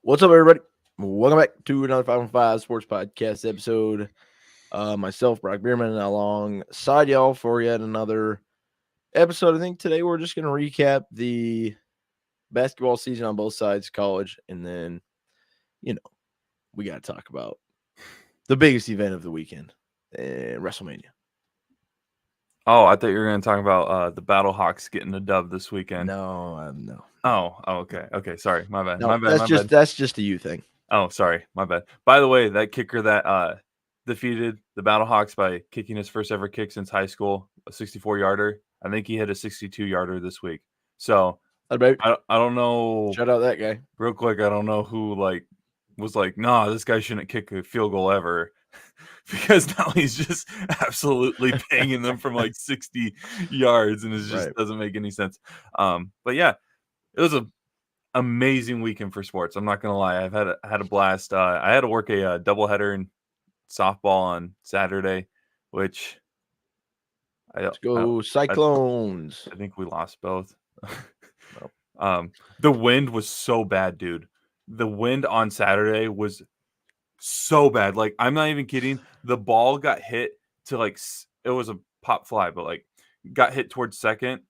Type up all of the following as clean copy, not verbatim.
What's up, everybody? Welcome back to another 515 Sports Podcast episode. Myself, Brock Beirman, alongside y'all for yet another episode. I think today we're just going to recap the basketball season on both sides, college, and then, we got to talk about the biggest event of the weekend, WrestleMania. Oh, I thought you were going to talk about the Battlehawks getting a dub this weekend. No. Oh, okay. Sorry, my bad. No, my bad. That's just a you thing. Oh, sorry, my bad. By the way, that kicker that defeated the Battlehawks by kicking his first ever kick since high school, a 64-yarder. I think he hit a 62-yarder this week. So I don't know. Shout out that guy. Real quick, I don't know who was like, nah, this guy shouldn't kick a field goal ever. Because now he's just absolutely banging them from 60 yards, and it just doesn't make any sense. But yeah, it was an amazing weekend for sports. I'm not gonna lie, I've had a blast. I had to work a doubleheader in softball on Saturday, which Let's go Cyclones. I think we lost both. The wind was so bad, dude. The wind on Saturday was so bad. I'm not even kidding. The ball got hit to it was a pop fly, but got hit towards second,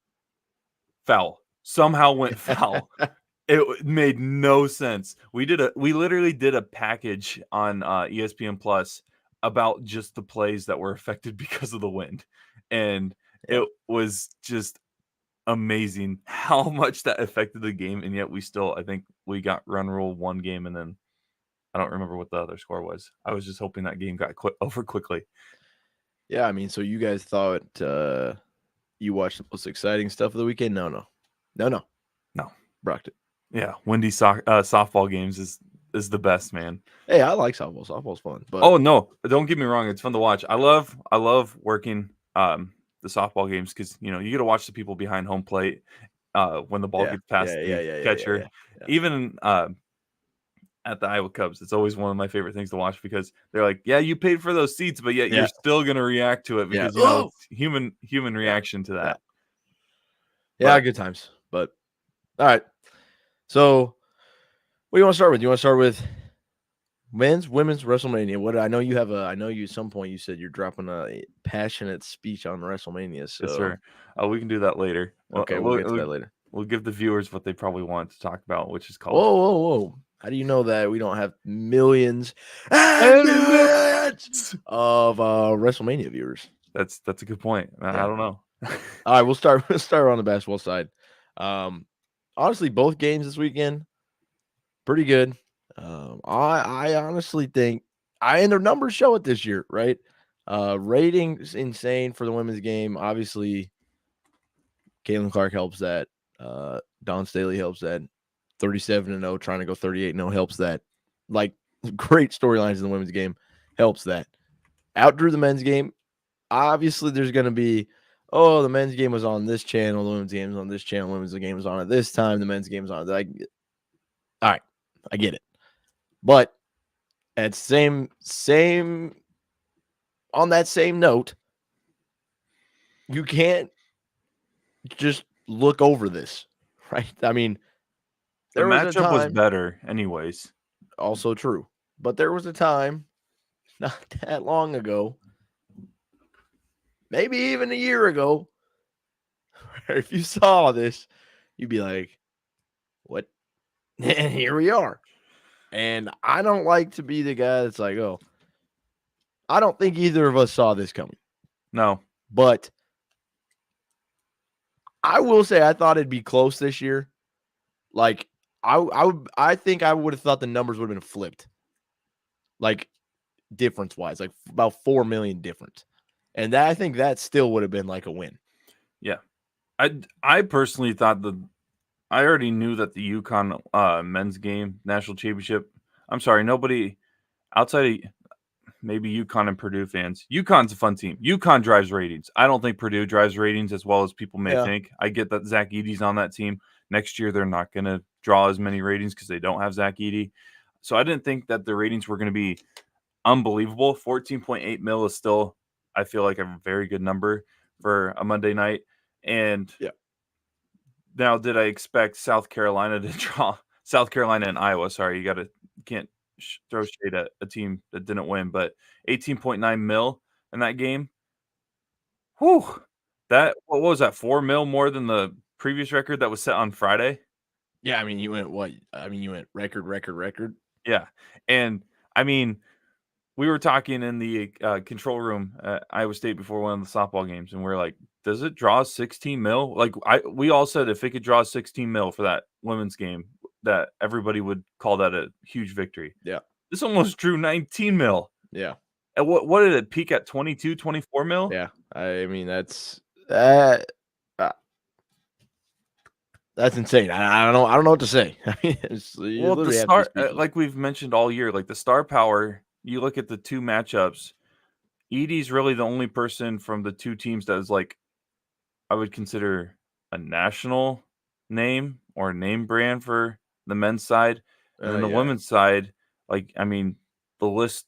fell. Somehow went foul. It made no sense. We literally did a package on ESPN Plus about just the plays that were affected because of the wind. And it was just amazing how much that affected the game. And yet I think we got run rule one game, and then I don't remember what the other score was. I was just hoping that game got over quickly. Yeah, I mean, so you guys thought you watched the most exciting stuff of the weekend? No. Brock did. Yeah, windy softball games is the best, man. Hey, I like softball. Softball's fun. But oh no, don't get me wrong, it's fun to watch. I love working the softball games because you get to watch the people behind home plate when the ball gets past the catcher. Even at the Iowa Cubs, it's always one of my favorite things to watch because they're like, yeah, you paid for those seats, but yet you're still gonna react to it because it's human reaction to that. Yeah, good times. But all right. So what do you want to start with? You want to start with men's, women's WrestleMania? What I know you have I know you at some point you said you're dropping a passionate speech on WrestleMania. So yes, sir. We can do that later. Okay, we'll get to that later. We'll give the viewers what they probably want to talk about, which is called Whoa. How do you know that we don't have millions and millions of WrestleMania viewers? That's a good point. I don't know. All right, we'll start on the basketball side. Honestly, both games this weekend, pretty good. I honestly think and their numbers show it this year, right? Ratings insane for the women's game. Obviously, Caitlin Clark helps that. Dawn Staley helps that. 37-0, trying to go 38-0 helps that. Great storylines in the women's game helps that. Outdrew the men's game. Obviously, there's going to be, the men's game was on this channel, the women's game was on this channel, the women's game was on at this time, the men's game was on. All right, I get it. But at same on that same note, you can't just look over this, right? I mean, the matchup was better anyways. Also true. But there was a time not that long ago, maybe even a year ago, where if you saw this, you'd be like, what? And here we are. And I don't like to be the guy that's like, I don't think either of us saw this coming. No. But I will say I thought it'd be close this year. I think I would have thought the numbers would have been flipped. Difference-wise, about 4 million difference. And I think that still would have been a win. Yeah. I personally thought I already knew that the UConn men's game, national championship, I'm sorry, nobody outside of maybe UConn and Purdue fans. UConn's a fun team. UConn drives ratings. I don't think Purdue drives ratings as well as people may think. I get that Zach Edey's on that team. Next year, they're not going to draw as many ratings because they don't have Zach Edey. So I didn't think that the ratings were going to be unbelievable. 14.8 mil is still, I feel like, a very good number for a Monday night. And now, did I expect South Carolina to draw South Carolina and Iowa. Sorry, can't throw shade at a team that didn't win, but 18.9 mil in that game. Whew. What was that? 4 mil more than the previous record that was set on Friday. Yeah, I mean, you went what? I mean, you went record. Yeah, and I mean, we were talking in the control room at Iowa State before one of the softball games, and we're like, "Does it draw 16 mil?" Like we all said, if it could draw 16 mil for that women's game, that everybody would call that a huge victory. Yeah, This almost drew 19 mil. yeah, And what did it peak at? 22, 24 mil? yeah. I mean, that's uh, that's insane. I don't know what to say. I mean, you Well, the literally have to be star, speechless. like we've mentioned all year, like the star power. You look at the two matchups. Edie's really the only person from the two teams that is like I would consider a national name or a name brand for the men's side, and then the Yeah, women's side. Like I mean, the list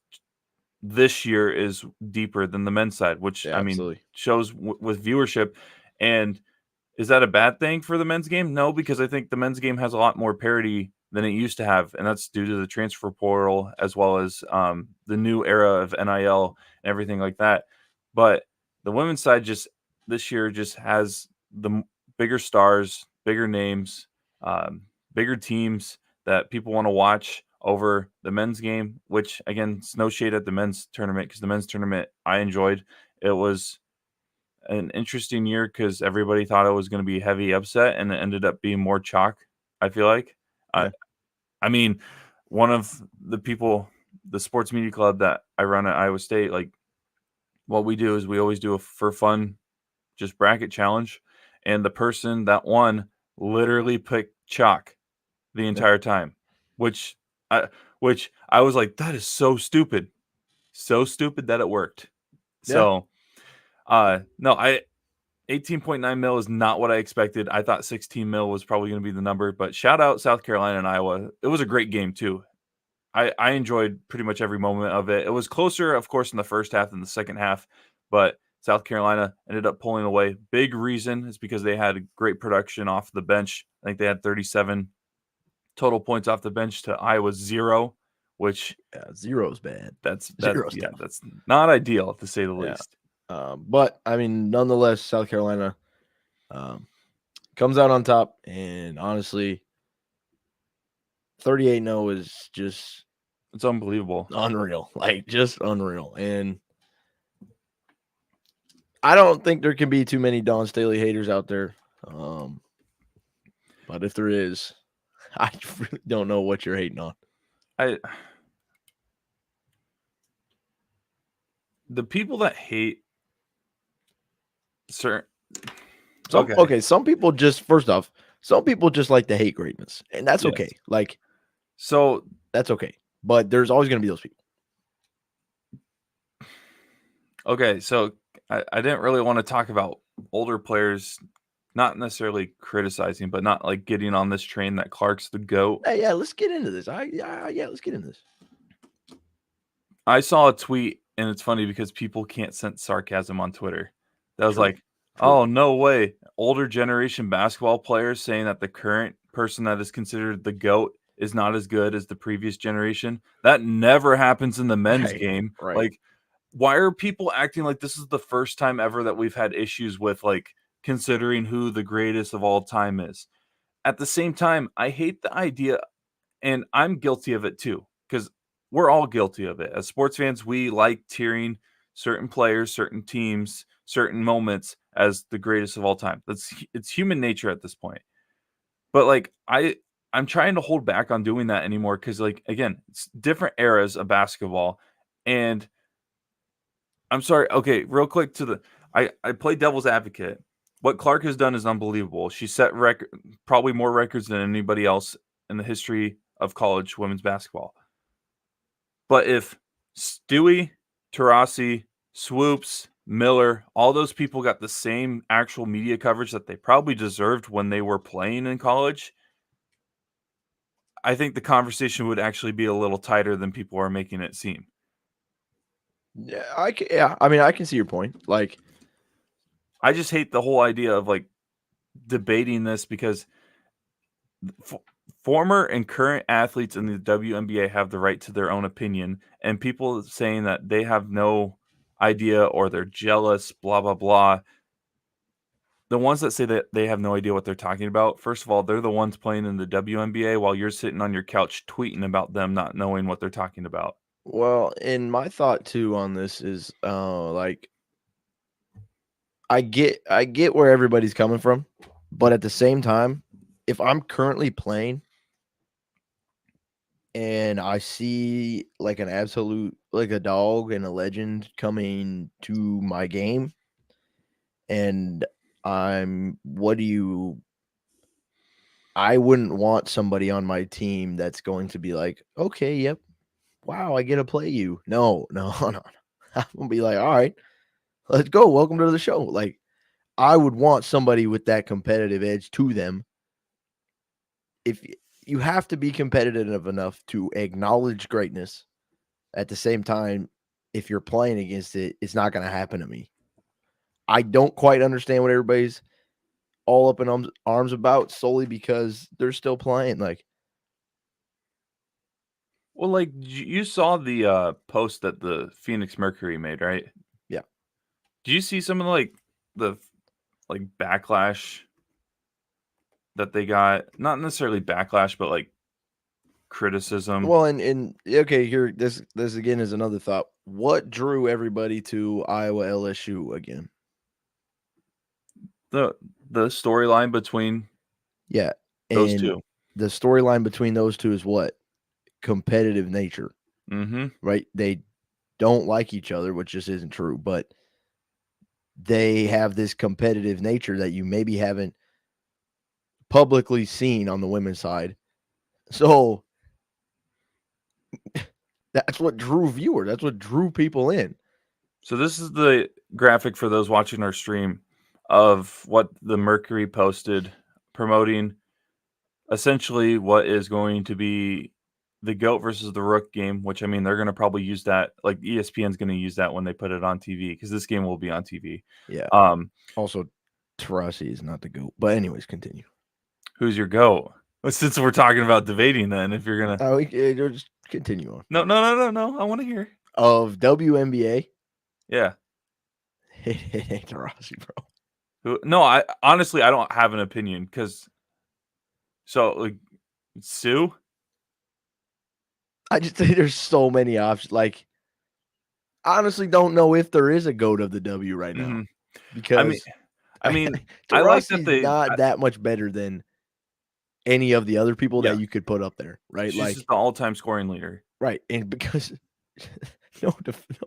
this year is deeper than the men's side, which yeah, I mean absolutely. shows with viewership. And is that a bad thing for the men's game? No, because I think the men's game has a lot more parity than it used to have, and that's due to the transfer portal as well as the new era of NIL and everything like that. But the women's side just this year just has bigger stars, bigger names, um, bigger teams that people want to watch over the men's game. Which again, it's no shade at the men's tournament because the men's tournament I enjoyed. It was an interesting year because everybody thought it was going to be heavy upset, and it ended up being more chalk. I feel like, I, Yeah, I mean, one of the people, the sports media club that I run at Iowa State, like what we do is we always do a for fun, just bracket challenge, and the person that won literally picked chalk the yeah, entire time, which I, which I was like, that is so stupid that it worked. yeah. So, no, 18.9 mil is not what I expected. I thought 16 mil was probably going to be the number, but shout out South Carolina and Iowa. It was a great game too. I enjoyed pretty much every moment of it. It was closer, of course, in the first half than the second half, but South Carolina ended up pulling away. Big reason is because they had great production off the bench. I think they had 37 total points off the bench to Iowa's 0, which Yeah, zero's bad. that's Zero's tough. that's not ideal to say the Yeah. least. But I mean, nonetheless, South Carolina um, comes out on top, and honestly, 38-0 is just It's unbelievable. unreal, like just unreal. And I don't think there can be too many Don Staley haters out there. But if there is, I really don't know what you're hating on. I The people that hate certain okay. Some people just first off, some people just like to hate greatness, and that's Yes. okay. Like So that's okay. But there's always going to be those people. okay, so I didn't really want to talk about older players, not necessarily criticizing, but not like getting on this train that Clark's the GOAT. Hey, yeah, let's get into this. Let's get into this. I saw a tweet, and it's funny because people can't sense sarcasm on Twitter. That was True. like, oh, no way. Older generation basketball players saying that the current person that is considered the GOAT is not as good as the previous generation. That never happens in the men's game. Right. Like, why are people acting like this is the first time ever that we've had issues with like considering who the greatest of all time is? At the same time, I hate the idea, and I'm guilty of it too, because we're all guilty of it. As sports fans, we like tiering certain players, certain teams, certain moments as the greatest of all time. It's human nature at this point. But like I'm trying to hold back on doing that anymore because like again, it's different eras of basketball. And I'm sorry. Okay, real quick I play devil's advocate. What Clark has done is unbelievable. She set probably more records than anybody else in the history of college women's basketball. But if Stewie, Taurasi, Swoops, Miller, all those people got the same actual media coverage that they probably deserved when they were playing in college, I think the conversation would actually be a little tighter than people are making it seem. Yeah, I mean, I can see your point. Like, I just hate the whole idea of like debating this because Former and current athletes in the WNBA have the right to their own opinion, and people saying that they have no idea or they're jealous, blah, blah, blah. The ones that say that they have no idea what they're talking about, first of all, they're the ones playing in the WNBA while you're sitting on your couch tweeting about them not knowing what they're talking about. Well, and my thought too on this is like I get where everybody's coming from, but at the same time, if I'm currently playing and I see like an absolute like a dog and a legend coming to my game and I wouldn't want somebody on my team that's going to be like, "Okay, yep. Wow, I get to play you." No, no, no. I'm gonna be like, "All right, let's go. Welcome to the show." Like I would want somebody with that competitive edge to them. If you have to be competitive enough to acknowledge greatness at the same time, if you're playing against it, it's not going to happen to me. I don't quite understand what everybody's all up in arms about solely because they're still playing. Like, Well, like you saw the post that the Phoenix Mercury made, right? yeah. Do you see some of the backlash that they got? Not necessarily backlash, but like criticism. Well, and okay, here this again is another thought. What drew everybody to Iowa LSU again? The the storyline between Yeah, those and 2. the storyline between those two is what? Competitive nature, Mhm. right? They don't like each other, which just isn't true, but they have this competitive nature that you maybe haven't publicly seen on the women's side. So that's what drew viewers. That's what drew people in. So this is the graphic for those watching our stream of what the Mercury posted promoting essentially what is going to be the GOAT versus the Rook game, which I mean they're going to probably use that, like ESPN's going to use that when they put it on TV because this game will be on TV. Yeah. Um, Also, Taurasi is not the GOAT. But anyways, continue. who's your GOAT? Well, since we're talking about debating, then if you're gonna Just continue on. no, I want to hear. Of WNBA, Yeah, it ain't Taurasi, bro. no, I honestly I don't have an opinion because so like Sue. I just think there's so many options. Like, honestly, don't know if there is a GOAT of the W right now hmm I mean, because I mean, I like that Taurasi's they. not that much better than any of the other people Yeah, that you could put up there, right? she's just Like, the all-time scoring leader. right, and because no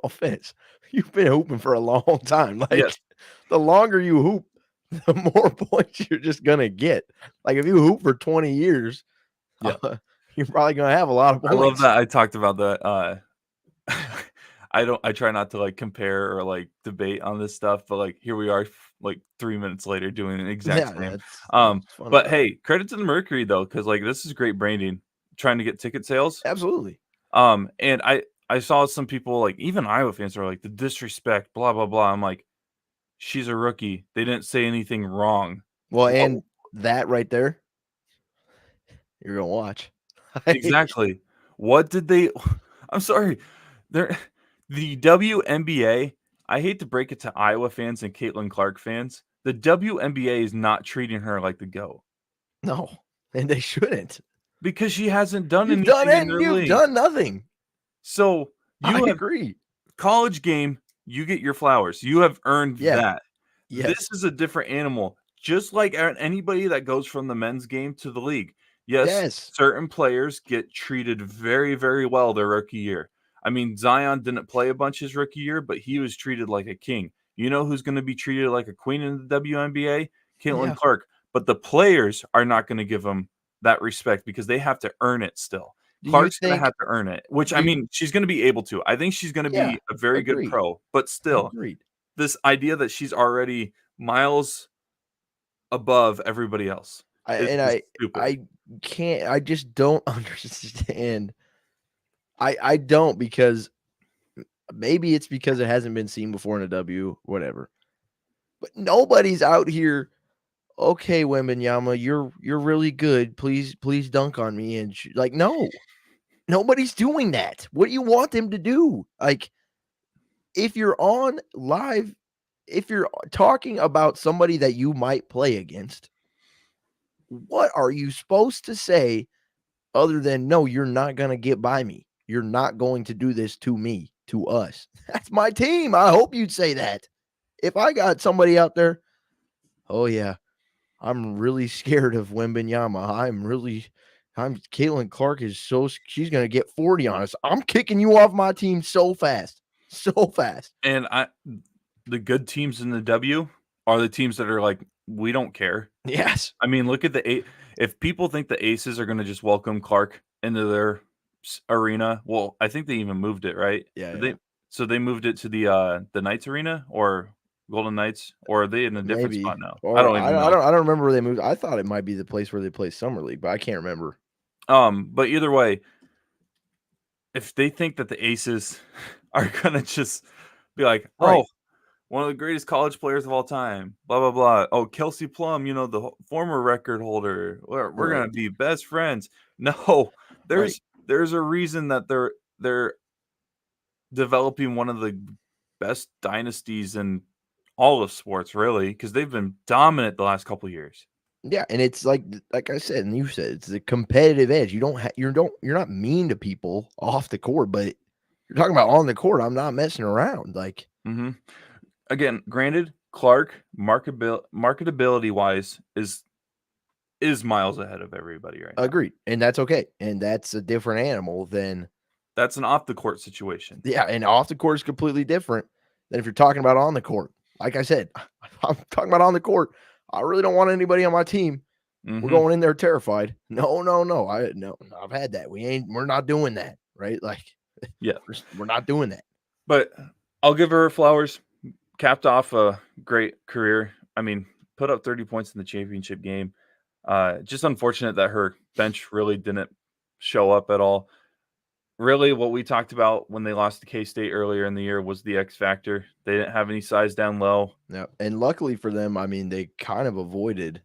offense, you've been hooping for a long time. Yes. Like, the longer you hoop, the more points you're just gonna get. Like, if you hoop for 20 years, Yeah. you're probably gonna have a lot of I love points. that I talked about that, I try not to, like, compare or, like, debate on this stuff, but, like, here we are, like, 3 minutes later doing the exact Yeah, same. that's fun But, enough. hey, credit to the Mercury, though, because like, this is great branding, trying to get ticket sales. Absolutely. And I saw some people, like, even Iowa fans are like, "The disrespect, blah, blah, blah." I'm like, "She's a rookie. They didn't say anything wrong." Well, What and that right there, you're gonna watch. Like, exactly. What did they I'm sorry. They're the WNBA, I hate to break it to Iowa fans and Caitlin Clark fans, the WNBA is not treating her like the GOAT no, and they shouldn't. because she hasn't done You've done anything it in and their you've league. done nothing. So, I you have agree. college game, you get your flowers. You have earned Yeah. that. This Yes. is a different animal. Just like anybody that goes from the men's game to the league. Yes, Yes. certain players get treated very, very well their rookie year. I mean, Zion didn't play a bunch his rookie year, but he was treated like a king. You know who's going to be treated like a queen in the WNBA? Caitlin Yeah. Clark. But the players are not going to give him that respect because they have to earn it still. Do you Clark's gonna think have to earn it, which, do I you mean, she's gonna be able to. I think she's gonna Yeah. be a very good Agreed. pro, but still, Agreed. this idea that she's already miles above everybody else I is and just I stupid. I can't I just don't understand. I don't because maybe it's because it hasn't been seen before in a W, whatever. But nobody's out here okay, Wembanyama, you're really good. Please dunk on me. And like, no, nobody's doing that. What do you want them to do? Like, if you're on live, if you're talking about somebody that you might play against, what are you supposed to say other than, no, you're not going to get by me? You're not going to do this to me, to us. That's my team. I hope you'd say that. If I got somebody out there, oh, yeah, I'm really scared of Wembanyama. I'm Caitlin Clark she's going to get 40 on us. I'm kicking you off my team so fast. So fast. And the good teams in the W are the teams that are like, we don't care. Yes. I mean, look at the if people think the Aces are going to just welcome Clark into their arena, well, I think they even moved it, right? Yeah, Did yeah. so they moved it to the Knights arena or Golden Knights, or are they in a different spot Maybe. now? I Or don't even know. I don't remember where they moved. I thought it might be the place where they play summer league, but I can't remember. But either way, if they think that the Aces are gonna just be like, Right. oh, one of the greatest college players of all time, blah blah blah. Oh, Kelsey Plum, the former record holder. We're gonna Right. be best friends. No, Right. there's a reason that they're developing one of the best dynasties in all of sports, really, because they've been dominant the last couple years. Yeah, and it's like I said, and you said, it's the competitive edge. You're not mean to people off the court, but you're talking about on the court. I'm not messing around. Like, hmm Again, granted, Clark marketability wise is miles ahead of everybody right now. agreed, and that's okay, and that's a different animal than That's an off the court situation. yeah, and off the court is completely different than if you're talking about on the court. Like I said, I'm talking about on the court. I really don't want anybody on my team. We're hmm going in there terrified. No, no, no. I've had that. We're not doing that, right? Like, Yeah, we're not doing that. but I'll give her flowers. Capped off a great career. I mean, put up 30 points in the championship game. Just unfortunate that her bench really didn't show up at all. Really, what we talked about when they lost to K-State earlier in the year was the X factor. They didn't have any size down low. Yeah, and luckily for them, I mean, they kind of avoided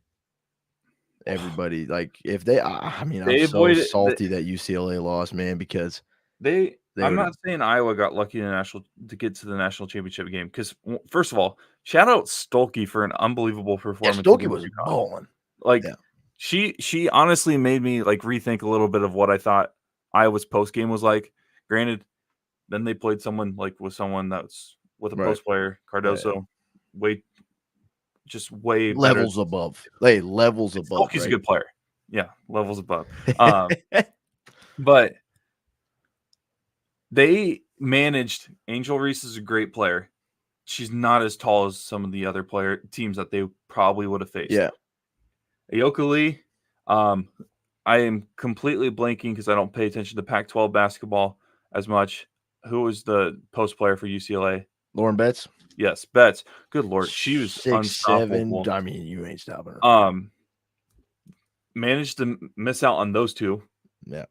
everybody. Like, if they, I mean, I'm They so avoided salty that UCLA lost, man, because they. they I'm would. not saying Iowa got lucky in to get to the national championship game because first of all, shout out Stolke for an unbelievable Yeah, performance Stokey against was UConn. balling. Like Yeah, she honestly made me like rethink a little bit of what I thought Iowa's post game was like. Granted, then they played someone that's with a right. post player, Yeah, yeah. Cardoso, way better. Levels above. Hey, levels above, He's a right? good player. Yeah, levels above. But they managed. Angel Reese is a great player. She's not as tall as some of the other teams that they probably would have faced. Yeah. Ayoka Lee, I am completely blanking because I don't pay attention to Pac-12 basketball as much. Who was the post player for UCLA? Lauren Betts, Yes, Betts. Good Lord, she was 6'7". unstoppable. I mean, you ain't stopping her. Managed to miss out on those two, Yeah.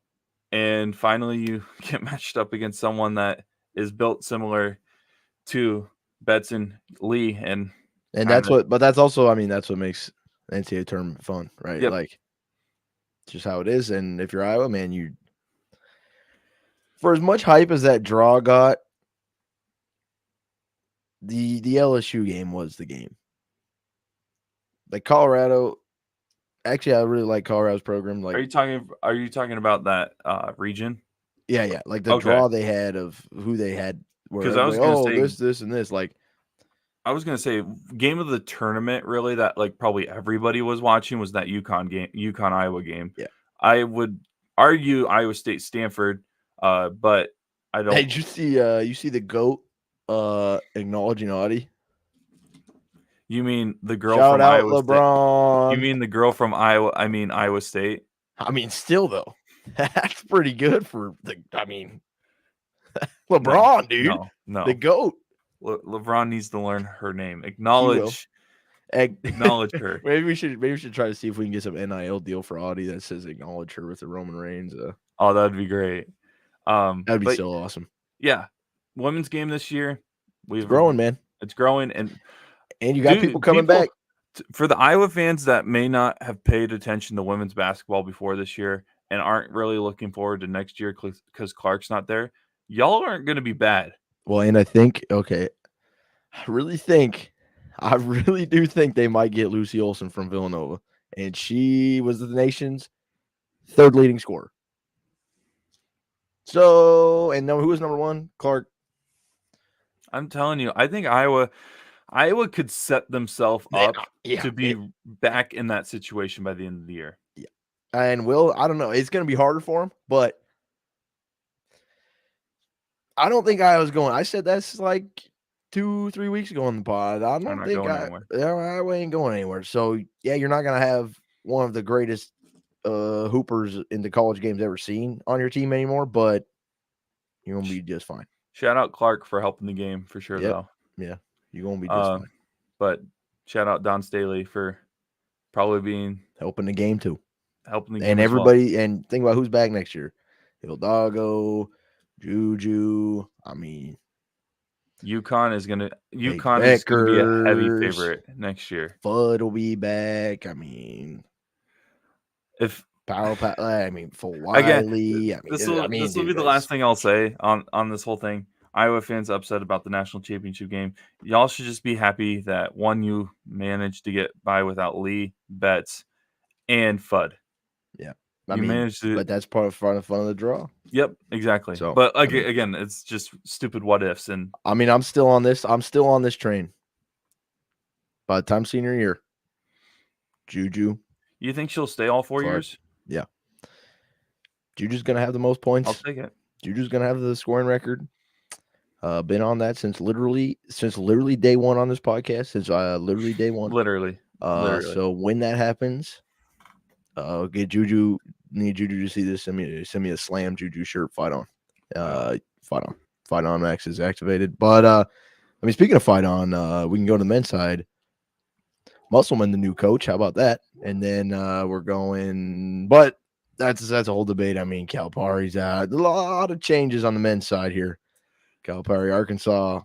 and finally you get matched up against someone that is built similar to Betts and Lee, and And kind of that's also, I mean, that's what makes the NCAA tournament fun, right? yep. Like, it's just how it is. And if you're Iowa, man, for as much hype as that draw got, the LSU game was the game. Like Colorado, actually, I really like Colorado's program. Like, Are you talking about that region? yeah, yeah, like the Okay, draw they had of who they had, where because I was everybody, gonna oh, say this, and this. Like, game of the tournament really that like probably everybody was watching was that UConn Iowa game. yeah. I would argue Iowa State Stanford, but I Hey, don't. did you see the GOAT acknowledging Audie? You mean the girl Shout from out Iowa State? You LeBron. mean the girl from Iowa? I mean Iowa State. I mean, still though, that's pretty good for the. I mean, No, LeBron, dude, no, the no. GOAT. LeBron needs to learn her name. He will. Acknowledge her. Maybe we should try to see if we can get some NIL deal for Audie that says acknowledge her with the Roman Reigns. Oh, that'd be great. That'd be But so awesome. yeah, women's game this year. It's growing, man, It's growing, and and you got dude, people coming back. For the Iowa fans that may not have paid attention to women's basketball before this year and aren't really looking forward to next year because Clark's not there, y'all aren't going to be bad. Well, and I think I really do think they might get Lucy Olson from Villanova, and she was the nation's third leading scorer. So, and who was number one? Clark. I'm telling you, I think Iowa could set themselves up to be back in that situation by the end of the year. Yeah. And I don't know. It's going to be harder for them, but I don't think Iowa's going. I said that's like 2-3 weeks ago on the pod. I don't think Iowa ain't going anywhere. So, yeah, you're not going to have one of the greatest hoopers in the college games ever seen on your team anymore, but you're going to be just fine. Shout out Clark for helping the game for sure, though. Yeah, you're going to be just fine. But shout out Don Staley for probably helping the game too. Helping the game and everybody, and think about who's back next year. Hidalgo, Juju. I mean, UConn is gonna be a heavy favorite next year. Fudd will be back. I mean, if for Wiley. Again, this will be the last thing I'll say on this whole thing. Iowa fans upset about the national championship game. Y'all should just be happy that you managed to get by without Lee, Betts, and Fudd. Yeah. Managed to, but that's part of fun of the draw. Yep, exactly. So, but again, it's just stupid what ifs. And I'm still on this train. By the time senior year, Juju. You think she'll stay all 4 years? Yeah. Juju's gonna have the most points. I'll take it. Juju's gonna have the scoring record. Been on that since literally day one on this podcast. Since literally day one. Literally. So when that happens, get Juju. Need Juju to see this. Send me a slam Juju shirt. Fight on. Fight on. Max is activated. But speaking of fight on, we can go to the men's side. Musselman, the new coach. How about that? And then we're going, but that's a whole debate. Calipari's out. A lot of changes on the men's side here. Calipari, Arkansas.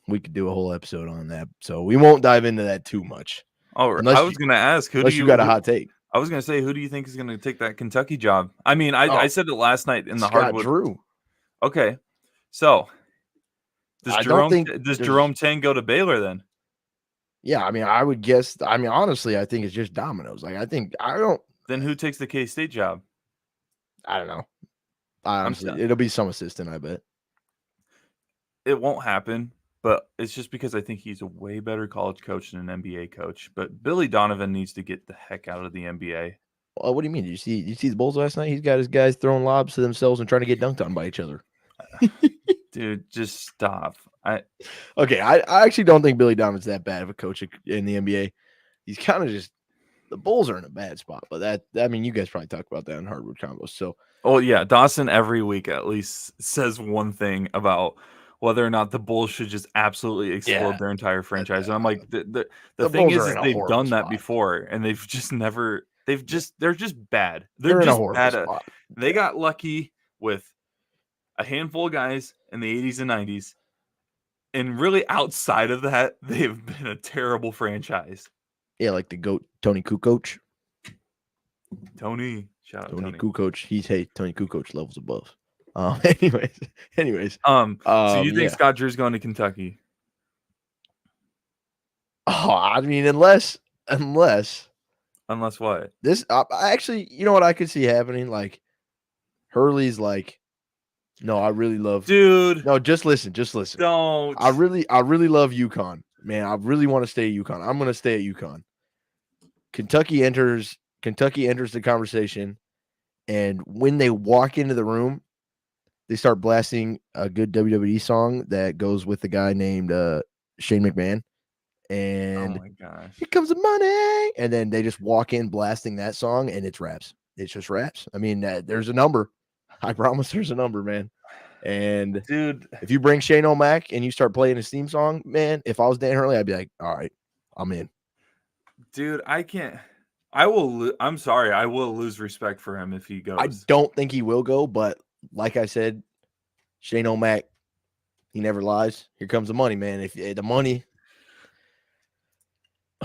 We could do a whole episode on that, so we won't dive into that too much. Oh, I was going to ask, unless you got a hot take. I was going to say, who do you think is going to take that Kentucky job? I said it last night in the hardwood. Drew. Okay, so does Jerome Tang go to Baylor then? Yeah, I would guess. Honestly, I think it's just dominoes. Then who takes the K-State job? I don't know. Honestly, it'll be some assistant, I bet. It won't happen, but it's just because I think he's a way better college coach than an NBA coach. But Billy Donovan needs to get the heck out of the NBA. Well, what do you mean? Did you see the Bulls last night? He's got his guys throwing lobs to themselves and trying to get dunked on by each other. Dude, just stop. I actually don't think Billy Donovan's that bad of a coach in the NBA. He's kind of just, the Bulls are in a bad spot, but you guys probably talk about that in Hardwood Combos. So, yeah, Dawson every week at least says one thing about whether or not the Bulls should just absolutely explode their entire franchise. And I'm like, the thing is they've done that before, and they've just never. They're just bad. They're just bad. They got lucky with a handful of guys in the 80s and 90s. And really, outside of that, they've been a terrible franchise. Yeah, like the GOAT, Tony Kukoc. Shout out Tony Kukoc. Tony Kukoc levels above. Anyways. So you think Scott Drew's going to Kentucky? Oh, unless what? This actually, you know what I could see happening? Like Hurley's like, no, I really love. Dude, no, just listen. Don't. I really love UConn, man. I really want to stay at UConn. I'm going to stay at UConn. Kentucky enters the conversation, and when they walk into the room, they start blasting a good WWE song that goes with the guy named Shane McMahon. And oh my gosh, here comes the money. And then they just walk in blasting that song, and it's raps. It's just raps. There's a number. I promise there's a number, man. And dude, if you bring Shane O'Mac and you start playing his theme song, man, if I was Dan Hurley, I'd be like, all right, I'm in. Dude, I can't. I'm sorry. I will lose respect for him if he goes. I don't think he will go, but like I said, Shane O'Mac, he never lies. Here comes the money, man. If the money,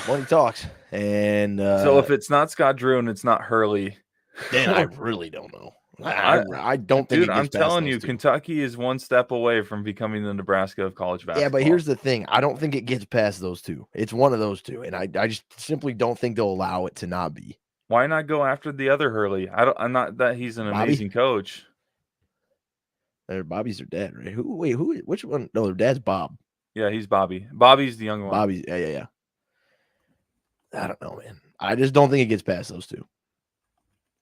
Money talks. And So if it's not Scott Drew and it's not Hurley, then I really don't know. I don't think dude, it I'm gets past telling those you, two. Kentucky is one step away from becoming the Nebraska of college Yeah, but basketball. here's the thing. I don't think it gets past those two. It's one of those two. And I just simply don't think they'll allow it to not be. Why not go after the other Hurley? I'm not that he's an Bobby? amazing coach. Bobby's their dad, right? Which one? No, their dad's Bob. Yeah, he's Bobby. Bobby's the young one. Bobby's, yeah. I don't know, man. I just don't think it gets past those two.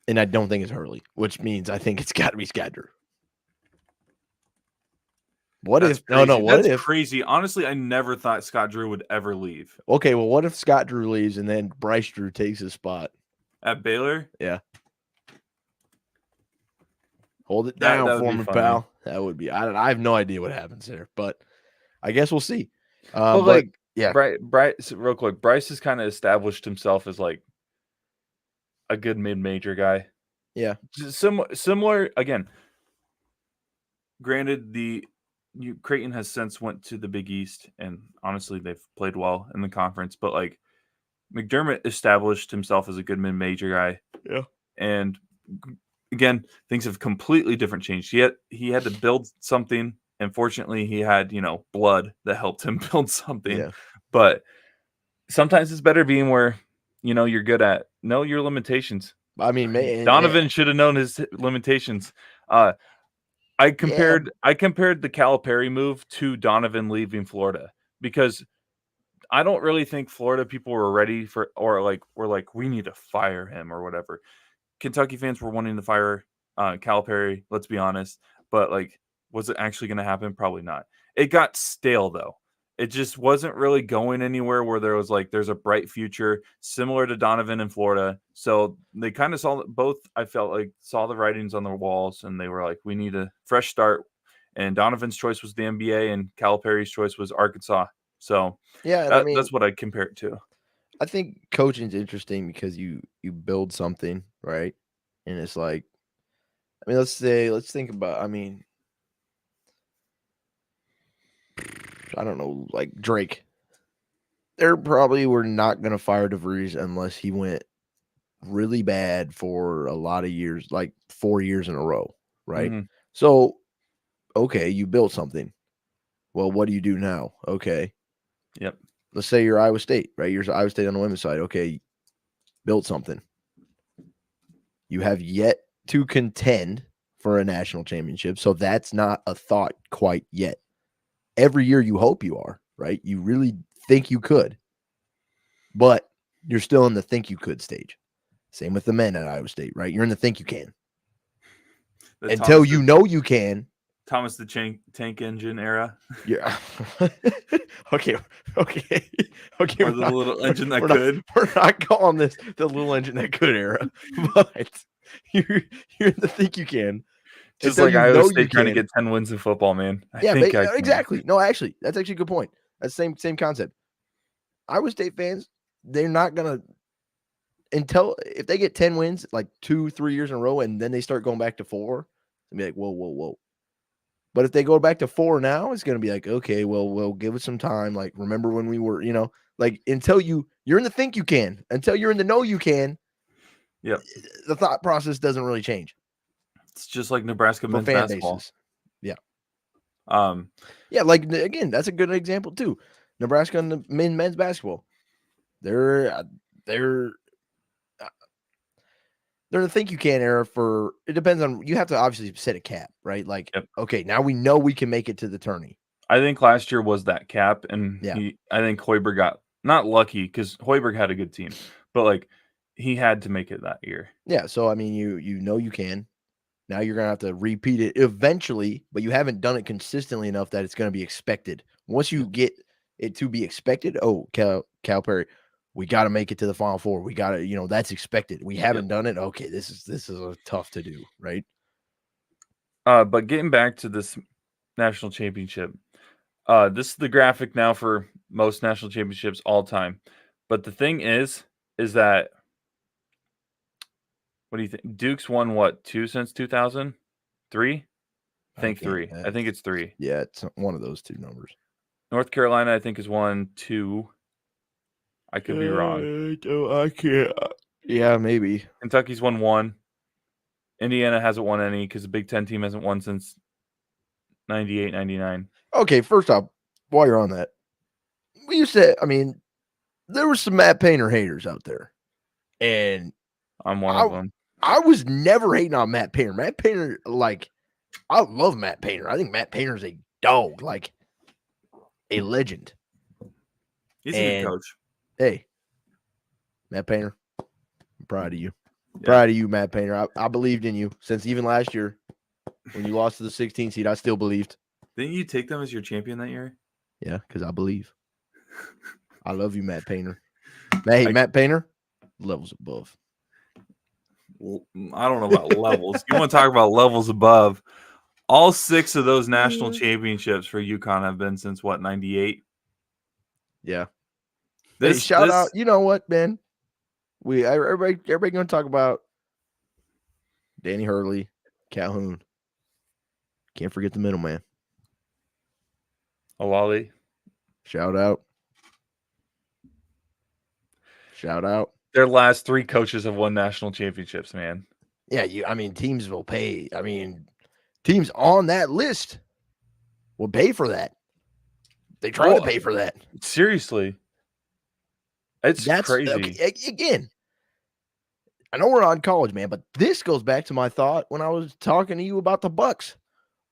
And I don't think it's Hurley, which means I think it's got to be Scott Drew. What That's if? crazy. No. What That's if? crazy. Honestly, I never thought Scott Drew would ever leave Okay, well, what if Scott Drew leaves and then Bryce Drew takes his spot? at Baylor. Yeah. Hold it That down, would be former funny. pal. That would be. I have no idea what happens there, but I guess we'll see. But But yeah, Bryce, real quick, Bryce has kind of established himself as like a good mid-major guy. yeah, Similar again. Granted, Creighton has since went to the Big East, and honestly, they've played well in the conference. But like McDermott established himself as a good mid-major guy. Yeah. And again, things have completely different changed. He had to build something. And fortunately, he had, blood that helped him build something. Yeah. But sometimes it's better being where, you're good at. Know your limitations. I mean, Donovan should have known his limitations. I compared the Calipari move to Donovan leaving Florida because I don't really think Florida people were ready for, or were like, we need to fire him or whatever. Kentucky fans were wanting to fire Calipari, let's be honest. But like, was it actually going to happen? Probably not. It got stale though. It just wasn't really going anywhere where there was like, there's a bright future similar to Donovan in Florida. So they kind of I felt like saw the writings on the walls and they were like, we need a fresh start. And Donovan's choice was the NBA and Calipari's choice was Arkansas. So yeah, and I mean, that's what I compare it to. I think coaching's interesting because you build something, right? And it's like, I mean, let's think about. I mean, I don't know, like Drake. They're probably were not going to fire DeVries unless he went really bad for a lot of years, like 4 years in a row, right? Mm-hmm. So, okay, you built something. Well, what do you do now? Okay. Yep. Let's say you're Iowa State, right? You're Iowa State on the women's side. Okay, built something. You have yet to contend for a national championship, so that's not a thought quite yet. Every year you hope you are, right? You really think you could, but you're still in the think you could stage. Same with the men at Iowa State, right? You're in the think you can. Until you know you can. Thomas the Tank Engine era. Yeah. Okay. Or the little engine that could. We're not calling this the little engine that could era, but you're in the think you can. Just like Iowa State trying to get 10 wins in football, man. Exactly. No, actually, that's actually a good point. That's the same concept. Iowa State fans, they're not gonna if they get 10 wins like 2-3 years in a row, and then they start going back to 4, and be like, whoa. But if they go back to 4 now, it's gonna be like, okay, well, we'll give it some time. Like, remember when we were, like until you're in the think you can, until you're in the know you can. Yep. The thought process doesn't really change. It's just like Nebraska men's fan basketball. Bases. Yeah. Yeah, like again, that's a good example too. Nebraska and the men's basketball. They're in the think you can era for it depends on you have to obviously set a cap, right? Like, okay, now we know we can make it to the tourney. I think last year was that cap, and I think Hoiberg got not lucky because Hoiberg had a good team, but like he had to make it that year. Yeah, so I mean, you know you can. Now you're gonna have to repeat it eventually, but you haven't done it consistently enough that it's gonna be expected. Once you get it to be expected, Calipari, we got to make it to the Final Four. We got to, that's expected. We haven't done it. Okay, this is tough to do, right? But getting back to this national championship, this is the graphic now for most national championships all time. But the thing is that what do you think? Duke's won what 2 since 2003? I think 3. I think it's 3. Yeah, it's one of those two numbers. North Carolina, I think, has won 2. I could be wrong. I can't. Yeah, maybe. Kentucky's won 1. Indiana hasn't won any because the Big Ten team hasn't won since 98, 99. Okay, first off, while you're on that, you said, there were some Matt Painter haters out there. And I'm one of them. I was never hating on Matt Painter. Matt Painter, I love Matt Painter. I think Matt Painter's a dog, a legend. He's a good coach. Hey, Matt Painter, I'm proud of you. Proud of you, Matt Painter. I believed in you since even last year when you lost to the 16 seed. I still believed. Didn't you take them as your champion that year? Yeah, because I believe. I love you, Matt Painter. Hey, Matt Painter, levels above. Well, I don't know about levels. You want to talk about levels above? All 6 of those national championships for UConn have been since what, 98? Yeah. Shout out. You know what, man? Everybody going to talk about Danny Hurley, Calhoun. Can't forget the middleman. Awali. Shout out. Their last 3 coaches have won national championships, man. Yeah, teams will pay. Teams on that list will pay for that. They try to pay for that. Seriously. That's crazy. Okay, again, I know we're on college, man, but this goes back to my thought when I was talking to you about the Bucks.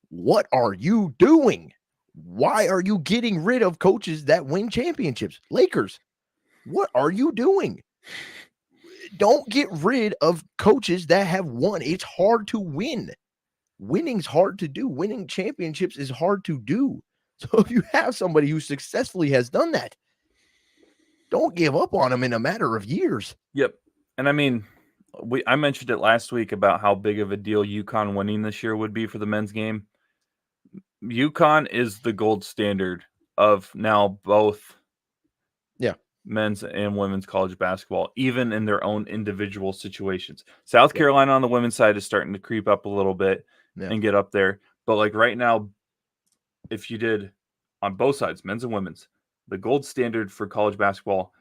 What are you doing? Why are you getting rid of coaches that win championships? Lakers, what are you doing? Don't get rid of coaches that have won. It's hard to win. Winning's hard to do. Winning championships is hard to do. So if you have somebody who successfully has done that, don't give up on them in a matter of years. Yep. And I mentioned it last week about how big of a deal UConn winning this year would be for the men's game. UConn is the gold standard of now both men's and women's college basketball, even in their own individual situations. South Carolina on the women's side is starting to creep up a little bit and get up there. But right now, if you did on both sides, men's and women's, the gold standard for college basketball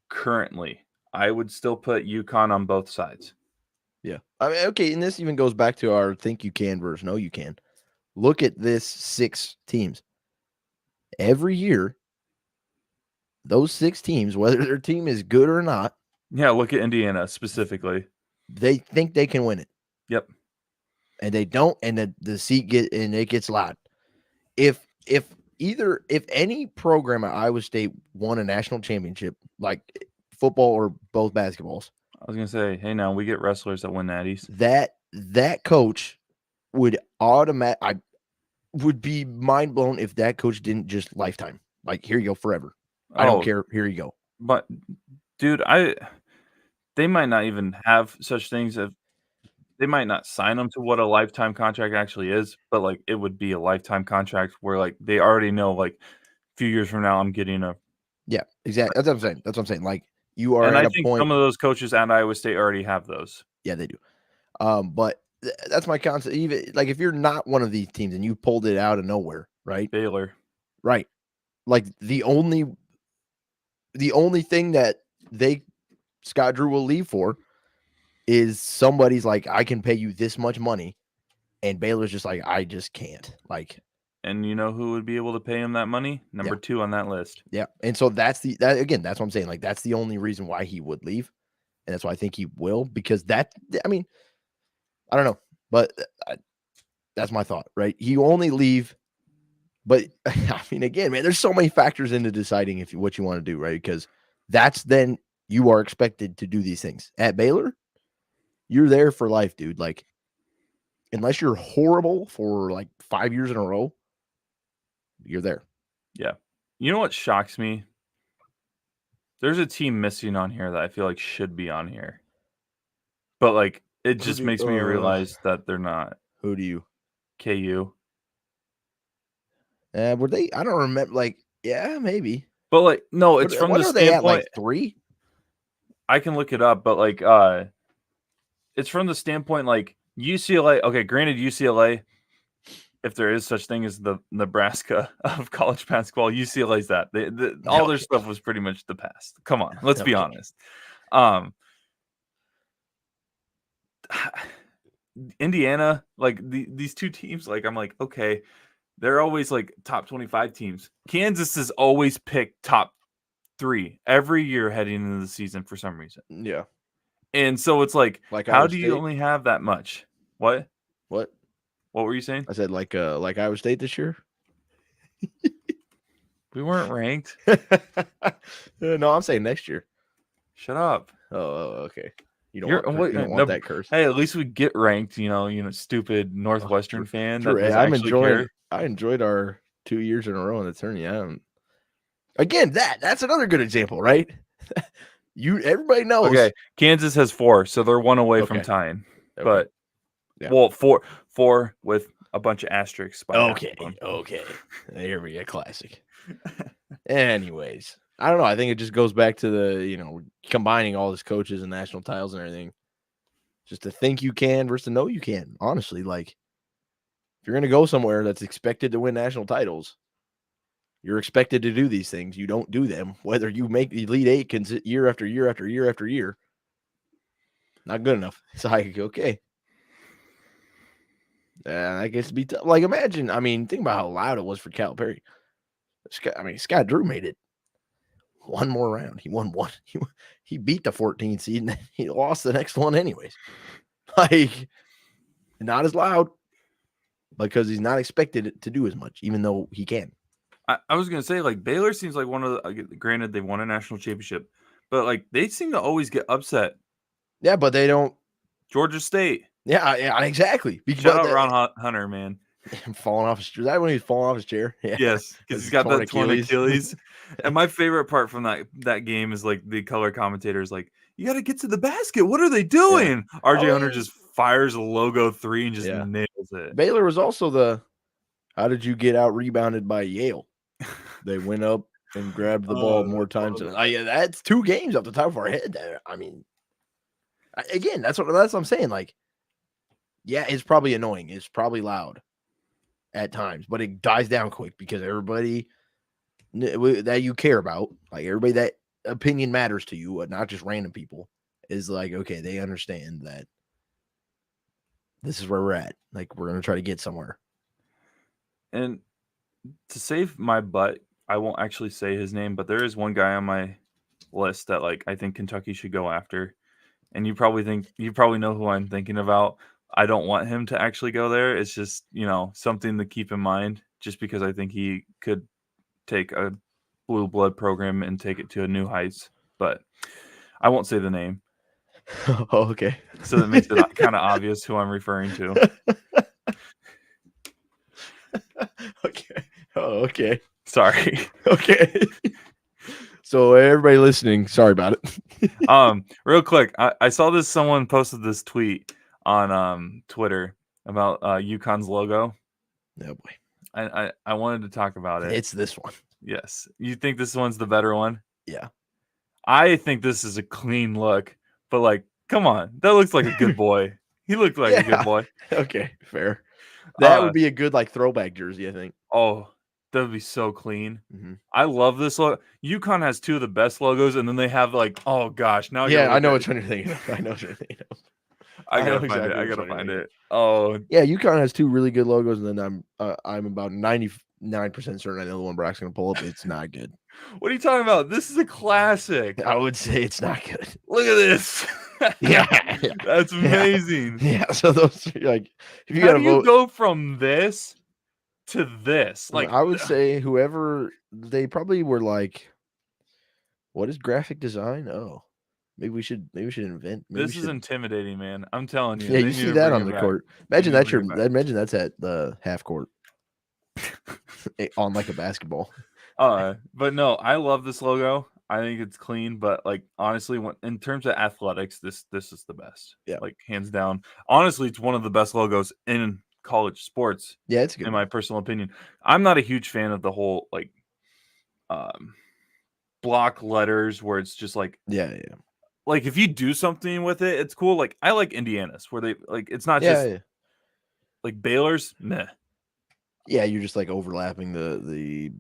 currently, I would still put UConn on both sides. Yeah. Okay, and this even goes back to our think you can versus no you can. Look at this 6 teams. Every year, those 6 teams, whether their team is good or not. Yeah, look at Indiana specifically. They think they can win it. Yep. And they don't, and the seat gets loud. If any program at Iowa State won a national championship, like football or both basketballs. I was gonna say, hey, now we get wrestlers that win natties. That coach would I would be mind blown if that coach didn't just lifetime. Like, here you go forever. I don't care. Here you go. But dude, they might not even have such things. They might not sign them to what a lifetime contract actually is, but it would be a lifetime contract where they already know a few years from now I'm getting a. Yeah, exactly. That's what I'm saying. Like, you are and at I a think point. Some of those coaches at Iowa State already have those. Yeah, they do. But that's my concept. Even if you're not one of these teams and you pulled it out of nowhere, right? Baylor, right? The only thing that Scott Drew will leave for is somebody's I can pay you this much money, and Baylor's just I just can't. And you know who would be able to pay him that money? Number 2 on that list. Yeah, and so that's again, that's what I'm saying. That's the only reason why he would leave, and that's why I think he will, because I don't know, but that's my thought, right? You only leave, but again, man, there's so many factors into deciding what you want to do, right? Because then you are expected to do these things. At Baylor, you're there for life, dude. Unless you're horrible for 5 years in a row, you're there. Yeah. You know what shocks me? There's a team missing on here that I feel should be on here. But it just makes me realize that they're not. Who do you? KU. Were they? I don't remember. Yeah, maybe. But no, it's from the standpoint. At, 3? I can look it up, but it's from the standpoint UCLA. Okay, granted, UCLA if there is such thing as the Nebraska of college basketball, UCLA's that. All their Okay. stuff was pretty much the past. Come on, let's be Okay. honest. Indiana, like these two teams, like I'm like, okay, they're always like top 25 teams. Kansas has always picked top 3 every year heading into the season for some reason. Yeah. And so it's like how Iowa do you State. only have that much? What? What? What were you saying? I said like Iowa State this year. We weren't ranked. No, I'm saying next year. Shut up. Oh, okay. You You don't want that curse. Hey, at least we get ranked, stupid Northwestern fan that doesn't actually care. I enjoyed our 2 years in a row in the tourney. Again, that's another good example, right? Everybody knows. Okay, Kansas has 4, so they're 1 away from tying. Okay. But yeah. Well, 4 with a bunch of asterisks. Okay. There we go. Classic. Anyways, I don't know. I think it just goes back to the, combining all these coaches and national titles and everything. Just to think you can versus to know you can. Honestly, like, if you're going to go somewhere that's expected to win national titles, you're expected to do these things. You don't do them. Whether you make the Elite Eight year after year after year after year, not good enough. It's like, okay. I guess be tough. Like, imagine, think about how loud it was for Calipari. Scott Drew made it one more round. He won one. He beat the 14th seed, and he lost the next one anyways. Like, not as loud because he's not expected to do as much, even though he can. I was going to say, like, Baylor seems like one of the, granted, they won a national championship, but, like, they seem to always get upset. Yeah, but they don't. Georgia State. Yeah, exactly. Shout out Ron Hunter, man. Falling off his chair. Is that when he's falling off his chair? Yeah. Yes, because he's got that torn Achilles. And my favorite part from that game is, like, the color commentators, like, you got to get to the basket. What are they doing? Yeah. RJ Hunter just fires a logo 3 and just nails it. Baylor was also how did you get out rebounded by Yale? They went up and grabbed the ball more times. That's 2 games off the top of our head there. Again, that's what I'm saying. Like, yeah, it's probably annoying. It's probably loud at times, but it dies down quick because everybody that you care about, like everybody that opinion matters to you, not just random people, is like, okay, they understand that this is where we're at. Like, we're going to try to get somewhere. And to save my butt, I won't actually say his name, but there is one guy on my list that, like, I think Kentucky should go after. And you probably know who I'm thinking about. I don't want him to actually go there. It's just, something to keep in mind, just because I think he could take a blue blood program and take it to a new heights. But I won't say the name. Oh, okay. So that makes it kind of obvious who I'm referring to. Okay. Oh, okay. Sorry. Okay. So everybody listening, sorry about it. Real quick, I saw someone posted this tweet on Twitter about UConn's logo. Oh boy. I wanted to talk about it. It's this one. Yes. You think this one's the better one? Yeah. I think this is a clean look, but, like, come on. That looks like a good boy. He looked like a good boy. Okay, fair. That would be a good, like, throwback jersey, I think. Oh, that would be so clean. Mm-hmm. I love this logo. UConn has 2 of the best logos, and then they have, like, oh gosh, now I know what you're thinking of. I know what you're thinking of. I gotta find it. Oh, yeah, UConn has 2 really good logos, and then I'm about 99% certain I know the one Brock's gonna pull up. It's not good. What are you talking about? This is a classic. I would say it's not good. Look at this. Yeah, that's amazing. Yeah, so those are, like, if you How gotta do you vote, go from this to this? Like, I would say whoever they probably were like, what is graphic design? Oh, maybe we should invent. This is intimidating, man. I'm telling you. Yeah, you see that on the court. Imagine that's at the half court on, like, a basketball. But no, I love this logo. I think it's clean, but, like, honestly, in terms of athletics, this is the best. Yeah, like, hands down. Honestly, it's one of the best logos in college sports. Yeah, it's good in my personal opinion. I'm not a huge fan of the whole, like, block letters where it's just like, like, if you do something with it, it's cool. Like, I like Indiana's where they, like, it's not just like Baylor's. Meh. Yeah, you're just like overlapping the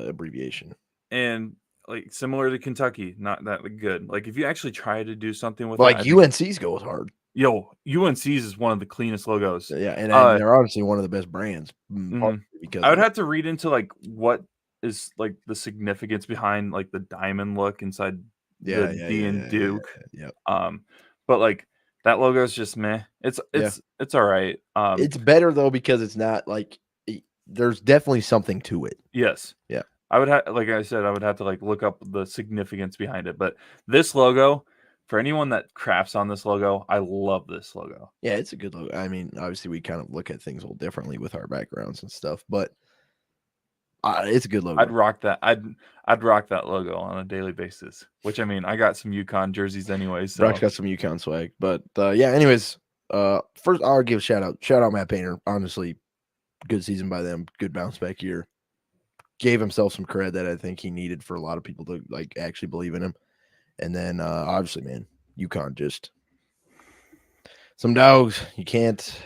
abbreviation. And like similar to Kentucky, not that good. Like if you actually try to do something with But it, like I think UNC's goes hard. UNC's is one of the cleanest logos. Yeah, and they're obviously one of the best brands, Mhm. partially because I of would that. have to read into like what is like the significance behind like the diamond look inside the Yeah, yeah, D yeah, and yeah, yeah, Duke. yeah. Um, but like that logo is just meh. It's Yeah. it's it's all right. It's better though because it's not like there's definitely something to it. Yes. Yeah. I would have, like I said, I would have to like look up the significance behind it. But this logo, for anyone that crafts on this logo, I love this logo. Yeah, it's a good logo. I mean, obviously we kind of look at things a little differently with our backgrounds and stuff, but it's a good I'd logo. rock that. I'd rock that logo on a daily basis. Which I mean, I got some UConn jerseys anyway, Brock's so got some UConn swag, but yeah. Anyways, first I'll give a shout out. Shout out Matt Painter. Honestly, good season by them. Good bounce back year. Gave himself some credit that I think he needed for a lot of people to like actually believe in him. And then obviously, man, UConn just some dogs. You can't.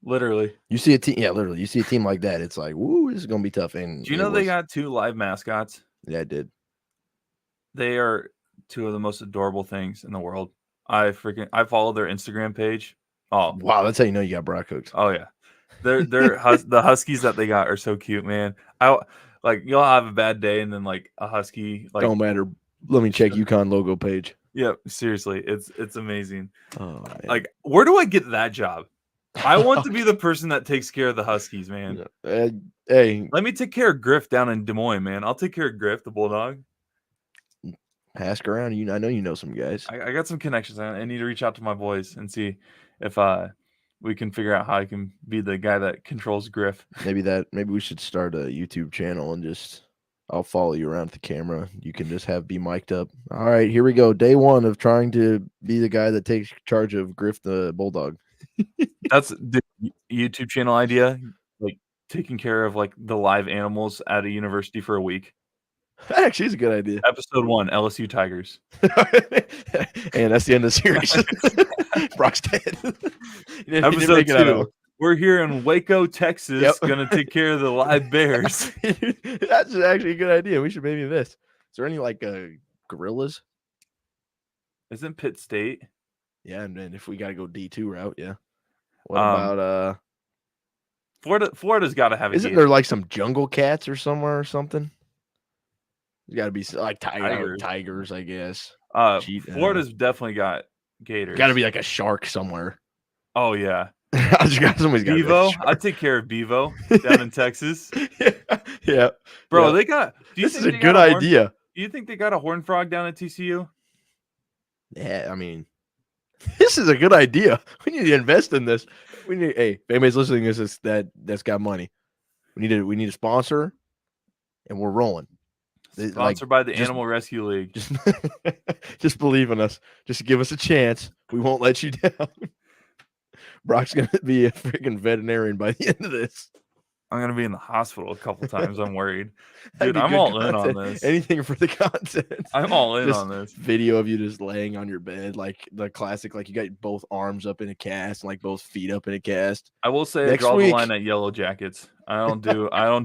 literally. You see a team, yeah, literally. You see a team like that, it's like, woo, this is gonna be tough. And Do you it know they was. got 2 live mascots? Yeah, it did. They are 2 of the most adorable things in the world. I follow their Instagram page. Oh, Wow, that's how you know you got Brock Hooks. oh yeah. The huskies that they got are so cute, man. I like you'll have a bad day and then like a husky like Don't matter. Let me check UConn logo page. yeah, seriously, it's amazing. Oh man. Like, where do I get that job? I want to be the person that takes care of the huskies, man. Hey, Let me take care of Griff down in Des Moines, man. I'll take care of Griff, the bulldog. ask around. I know you know some guys. I got some connections. I need to reach out to my boys and see if we can figure out how I can be the guy that controls Griff. Maybe we should start a YouTube channel and just I'll follow you around with the camera. You can just be mic'd up. All right, here we go. Day one of trying to be the guy that takes charge of Griff the Bulldog. That's the YouTube channel idea, like taking care of like the live animals at a university for a week. That actually is a good idea. Episode 1, LSU Tigers. And that's the end of the series. Brock's dead. He didn't Episode make it out of 2, we're here in Waco, Texas, Yep. gonna take care of the live bears. That's actually a good idea. We should maybe this. Is there any like gorillas? Isn't Pitt State? Yeah, and then if we gotta go D2 route, yeah. What Um, about Florida's got to have a isn't gator. there like some jungle cats or somewhere or something? There's got to be like Tigers. tigers, I guess. Florida's definitely got gators. Got to be like a shark somewhere. Oh yeah, Somebody's got Bevo. I'd take care of Bevo down in Texas, yeah, bro. yeah. They got. This is a good idea. Do you think they got a horn frog down at TCU? Yeah, I mean, this is a good idea. We need to invest in this. Hey, if anybody's listening to this that's got money, we need a sponsor, and we're rolling. Sponsored by the Animal Rescue League. Just believe in us. Just give us a chance. We won't let you down. Brock's gonna be a freaking veterinarian by the end of this. I'm gonna be in the hospital a couple times. I'm worried, dude. I'm all in on this. Anything for the content. I'm all in on this. Video of you just laying on your bed, like the classic, like you got both arms up in a cast, and like both feet up in a cast. I will say, Next I draw week. the line at yellow jackets. I don't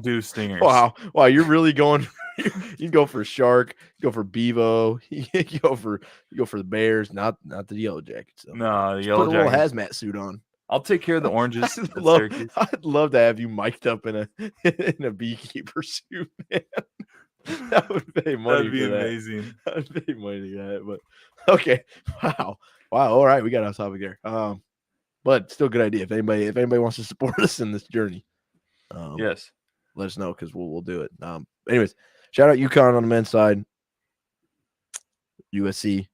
do stingers. Wow, you're really going. You can go for shark, go for bevo, you go for the bears, not the yellow jackets. Though. No, the Just yellow put a little jackets. hazmat suit on. I'll take care of the oranges. I'd love to have you mic'd up in a beekeeper suit, man. That would pay money. That'd be amazing. I'd pay money to that, but okay. Wow. All right, we got off topic there. But still, good idea. If anybody wants to support us in this journey, yes, let us know because we'll do it. Anyways, shout out UConn on the men's side, USC,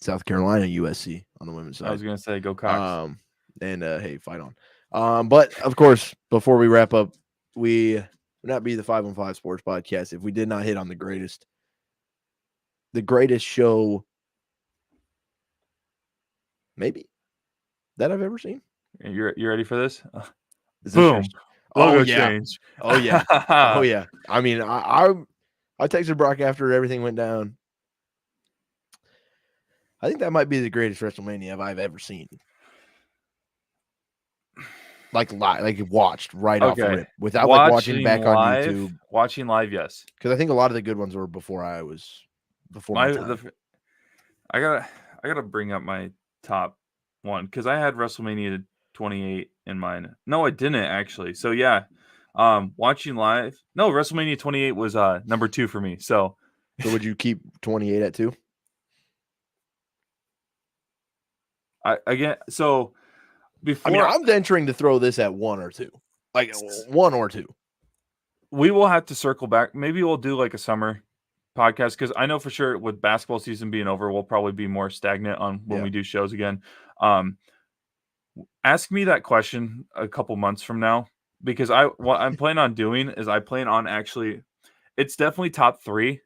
South Carolina, USC on the women's side. I was gonna say go Cox. And hey, fight on. But of course, before we wrap up, we would not be the 5-on-5 Sports Podcast if we did not hit on the greatest show, maybe, that I've ever seen. You ready for this? Boom. Logo change. Oh yeah. Oh yeah. I mean, I texted Brock after everything went down. I think that might be the greatest WrestleMania I've ever seen. like watched right off the Okay. rip without like watching back on live, YouTube. Watching live, yes. Because I think a lot of the good ones were before my time. I gotta bring up my top one because I had WrestleMania 28 in mind. No, I didn't actually. So yeah, watching live. No, WrestleMania 28 was number 2 for me. So would you keep 28 at 2? so I mean, before I'm venturing to throw this at 1 or 2, like 1 or 2. we will have to circle back. Maybe we'll do like a summer podcast because I know for sure with basketball season being over, we'll probably be more stagnant on when we do shows again. Ask me that question a couple months from now because what I'm planning on doing is I plan on actually, it's definitely top 3.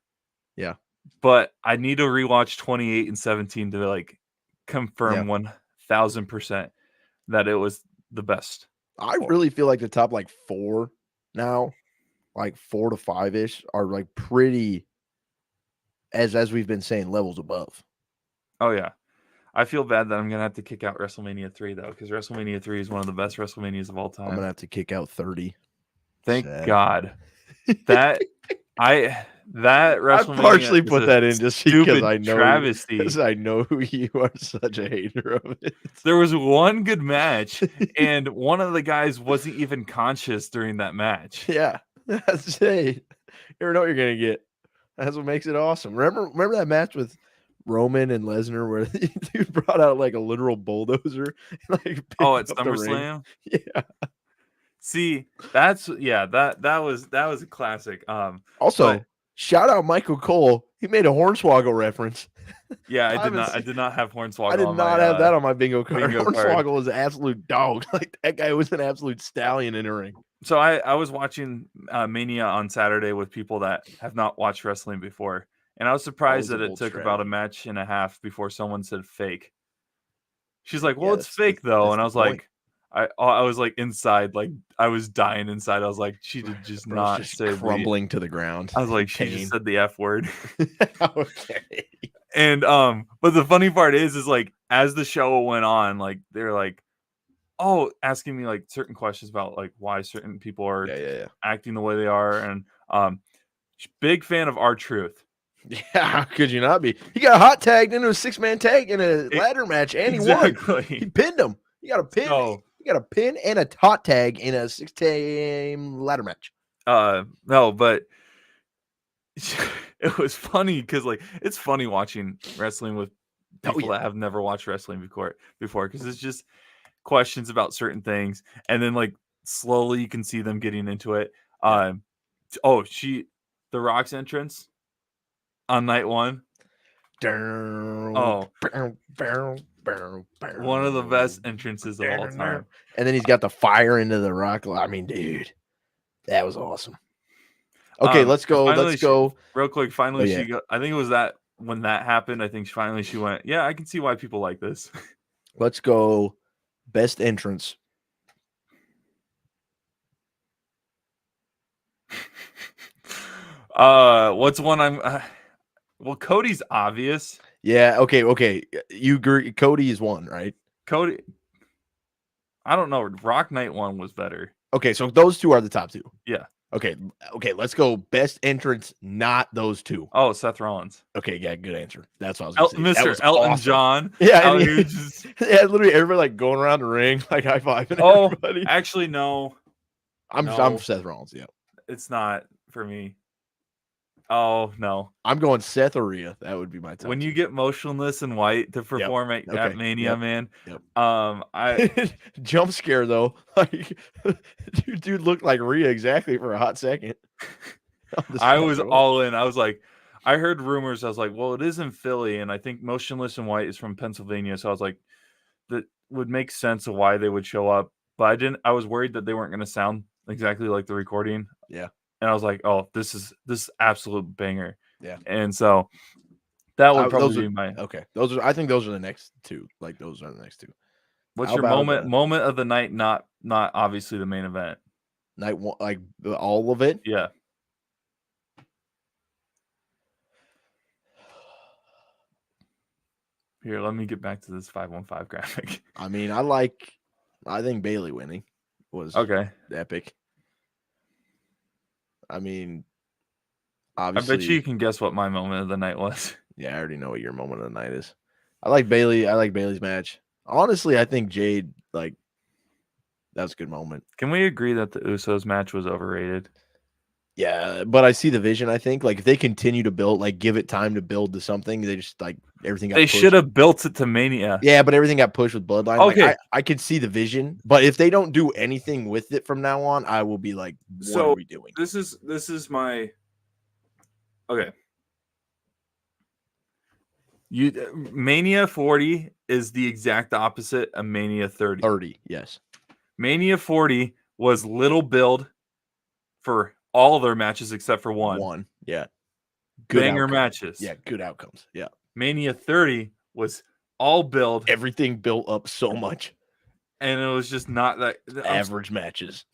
Yeah. But I need to rewatch 28 and 17 to like confirm Yeah. 1000% that it was the best. I really feel like the top like 4 now, like 4 to 5-ish, are like pretty, as we've been saying, levels above. Oh yeah. I feel bad that I'm gonna have to kick out WrestleMania 3 though, because WrestleMania 3 is one of the best WrestleManias of all I'm time. gonna have to kick out 30. Thank Sad. God. That WrestleMania partially is put a that in just because stupid I know travesty. because I know you are such a hater of it. There was one good match, and one of the guys wasn't even conscious during that match. Yeah, that's it. You never know what you're gonna get. That's what makes it awesome. Remember that match with Roman and Lesnar where the dude brought out like a literal bulldozer and like picked At up the ring? SummerSlam? Yeah. See, that was a classic. Also, but shout out Michael Cole. He made a Hornswoggle reference. yeah, I haven't did not have Hornswoggle I did on not my have that on my bingo card. bingo card. Hornswoggle was an absolute dog. Like that guy was an absolute stallion in a ring. So I was watching Mania on Saturday with people that have not watched wrestling before, and I was surprised Always a that it bold took about a strategy. match and a half before someone said fake. She's like, "Well, Yeah, it's fake though," that's and I the was point. like, I was like inside, like I was dying inside. I was like, she did just Bro's not just say the. crumbling to the ground. I was like, she Pain. just said the F word. Okay. And but the funny part is like as the show went on, like they're like, oh, asking me like certain questions about like why certain people are Yeah. acting the way they are, and big fan of R-Truth. Yeah, how could you not be? He got hot tagged into a 6-man tag in a ladder match, and he won. He pinned him. He got a pin. So, he got a pin and a hot tag in a 6-team ladder match. No, but it was funny because like it's funny watching wrestling with people that have never watched wrestling before because it's just questions about certain things, and then like slowly you can see them getting into it. The Rock's entrance on night 1. Oh, one of the best entrances of all time. And then he's got the fire into the Rock. I mean, dude, that was awesome. Okay, let's go. Let's go real quick. Finally, I think it was that when that happened. I think finally she went, yeah, I can see why people like this. Let's go. Best entrance. What's one I'm? Well, Cody's obvious. Yeah. Okay. You agree? Cody is one, right? Cody. I don't know. Rock Night 1 was better. Okay, so those two are the top 2. Yeah. Okay. Let's go. Best entrance, not those 2. Oh, Seth Rollins. Okay, yeah, good answer. That's what I was going to say. Mr. Elton awesome. John. Yeah, and yeah, literally everybody like going around the ring, like high fiving everybody. Actually, no. I'm Seth Rollins. Yeah, it's not for me. Oh no, I'm going Seth or Rhea. That would be my top. When you get Motionless in White to perform at Mania, man. Yep. I jump scare though. Like, dude looked like Rhea exactly for a hot second. I was all in. I was like, I heard rumors. I was like, well, it is in Philly, and I think Motionless in White is from Pennsylvania. So I was like, that would make sense of why they would show up. But I didn't. I was worried that they weren't going to sound exactly like the recording. Yeah. And I was like, oh, this is absolute banger. Yeah. And so that would probably be my okay. I think those are the next 2. Like those are the next 2. What's your moment of the night? Not obviously the main event. Night 1, like all of it. Yeah. Here, let me get back to this 515 graphic. I mean, I think Bailey winning. was Okay. epic. I mean, I bet obviously, you can guess what my moment of the night was. yeah, I already know what your moment of the night is. I like Bailey. I like Bailey's match. Honestly, I think Jade, like, that was a good moment. Can we agree that the Usos match was overrated? Yeah, but I see the vision. I think like if they continue to build, like give it time to build to something, they just like everything got They pushed. should have built it to Mania. Yeah, but everything got pushed with Bloodline. Okay. Like I could see the vision, but if they don't do anything with it from now on, I will be like, what are we doing? This is my okay. Mania 40 is the exact opposite of Mania 30. 30, yes. Mania 40 was little build for all their matches except for one. Yeah. Good banger outcomes. matches. Yeah, good outcomes. Yeah. Mania 30 was all build. Everything built up so much. And it was just not that average matches.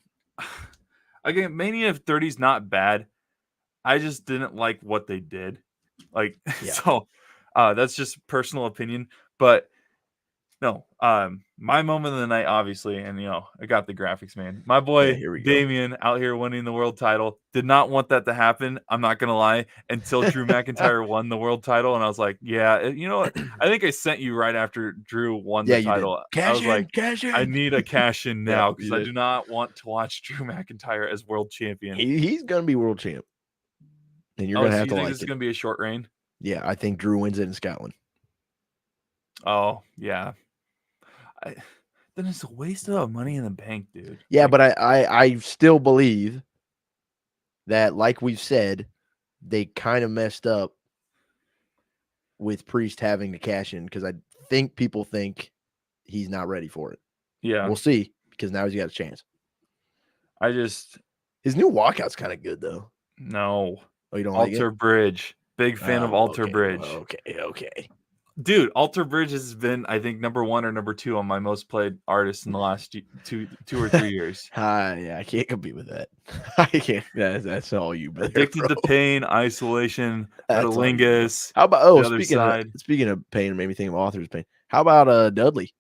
Again, Mania 30 is not bad. I just didn't like what they did. Like, Yeah. So that's just personal opinion. But no, my moment of the night, obviously, and I got the graphics, man. My boy Damian out here winning the world title. Did not want that to happen. I'm not gonna lie. Until Drew McIntyre won the world title, and I was like, yeah, you know what? I think I sent you right after Drew won the title. I was like, I need a cash in now because I do not want to watch Drew McIntyre as world champion. He's gonna be world champ, and you're gonna have to like it. This is gonna be a short reign. Yeah, I think Drew wins it in Scotland. Oh yeah. Then it's a waste of money in the bank, dude. Yeah, but I still believe that, like we've said, they kind of messed up with Priest having to cash in because I think people think he's not ready for it. Yeah. We'll see because now he's got a chance. His new walkout's kind of good though. No. Oh, you don't like it? Alter Bridge. Big fan of Alter Bridge. Okay. Dude, Alter Bridge has been, I think, number 1 or number 2 on my most played artists in the last two or 3 years. Yeah, I can't compete with that. I can't. That's all you. Addicted to Pain, Isolation, Metalingus. How about speaking of pain, it made me think of Author's Pain. How about Dudley?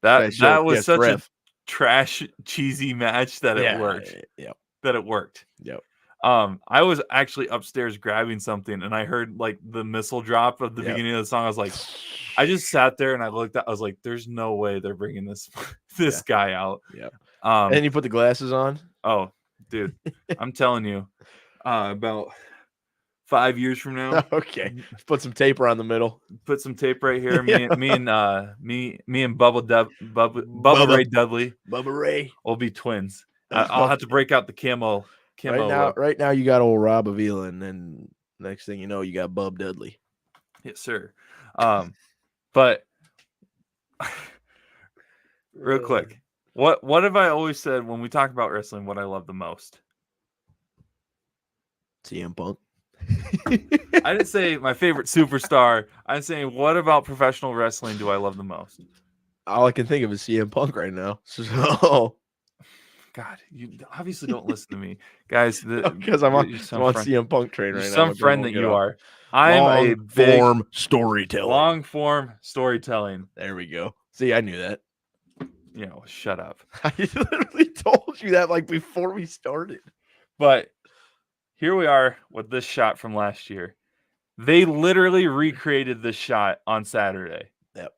That was such a trash, cheesy match that it worked. Yep. That it worked. Yep. I was actually upstairs grabbing something and I heard like the missile drop of the beginning of the song. I was like, I just sat there and I looked at, I was like, there's no way they're bringing this guy out. Yeah. And then you put the glasses on. Oh, dude, I'm telling you, about 5 years from now. Okay. Put some tape around the middle. Put some tape right here. Me and Bubba Ray Dudley. Bubba Ray. Will be twins. I'll have to break out the camo. Right now you got old Rob Avila, and then next thing you know, you got Bub Dudley. Yes, sir. But real quick, what have I always said when we talk about wrestling? What I love the most? CM Punk. I didn't say my favorite superstar. I'm saying, what about professional wrestling do I love the most? All I can think of is CM Punk right now. So. God, you obviously don't listen to me, guys. Because I'm on CM Punk train right now. Some friend that you are. I'm a form storytelling. Long form storytelling. There we go. See, I knew that. Shut up. I literally told you that like before we started. But here we are with this shot from last year. They literally recreated this shot on Saturday. Yep.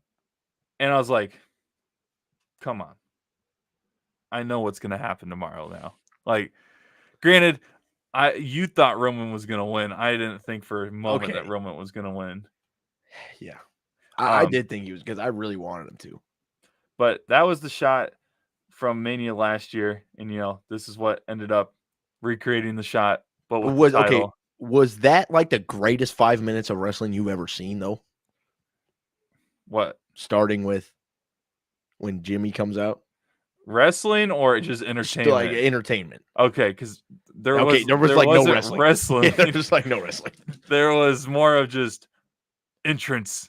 And I was like, come on. I know what's going to happen tomorrow now. Like, granted, you thought Roman was going to win. I didn't think for a moment that Roman was going to win. Yeah. I did think he was, because I really wanted him to. But that was the shot from Mania last year. And, this is what ended up recreating the shot. But with the title. Okay, was that like the greatest 5 minutes of wrestling you've ever seen, though? What? Starting with when Jimmy comes out? Wrestling or just entertainment? Like entertainment. Okay, because there was like no wrestling. Yeah, there was like no wrestling. There was more of just entrance.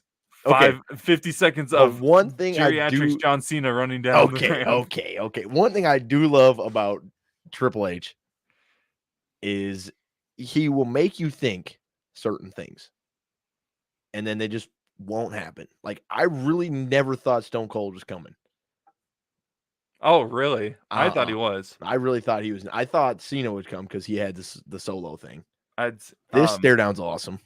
50 seconds of one thing geriatrics John Cena running down the ramp. Okay. One thing I do love about Triple H is he will make you think certain things, and then they just won't happen. Like, I really never thought Stone Cold was coming. Oh, really? I thought he was. I really thought he was. I thought Cena would come because he had the solo thing. I'd This stare down's awesome.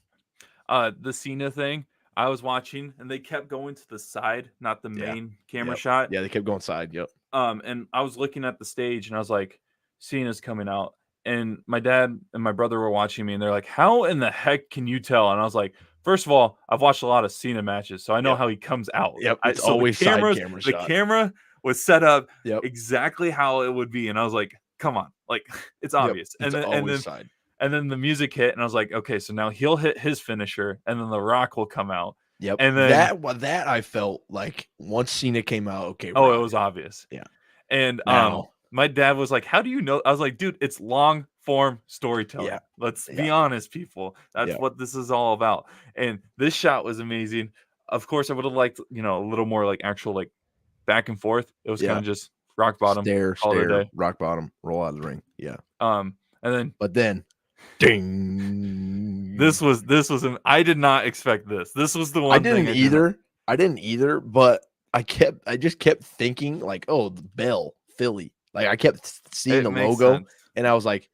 The Cena thing, I was watching, and they kept going to the side, not the main camera Yep. shot. Yeah, they kept going side. Yep. And I was looking at the stage, and I was like, Cena's coming out. And my dad and my brother were watching me, and they're like, "How in the heck can you tell?" And I was like, first of all, I've watched a lot of Cena matches, so I know Yep. how he comes out. Yep. It's So always the side camera the shot. camera was set up Yep. exactly how it would be, and I was like, "Come on, like it's Yep. obvious." It's always side. And then the music hit, and I was like, "Okay, so now he'll hit his finisher, and then The Rock will come out." Yep. And then that I felt like once Cena came out, okay. oh, Rock. it was obvious. Yeah. And Now. my dad was like, "How do you know?" I was like, "Dude, it's long form storytelling. Yeah. Let's be honest, people. That's what this is all about." And this shot was amazing. Of course, I would have liked, a little more like actual like back and forth. It was kind of just rock bottom, stare, day. rock bottom, roll out of the ring. Yeah. And then ding. This was I did not expect this. This was the one I didn't either, but I just kept thinking like, oh, the bell, Philly. Like I kept seeing the logo, sense. And I was like,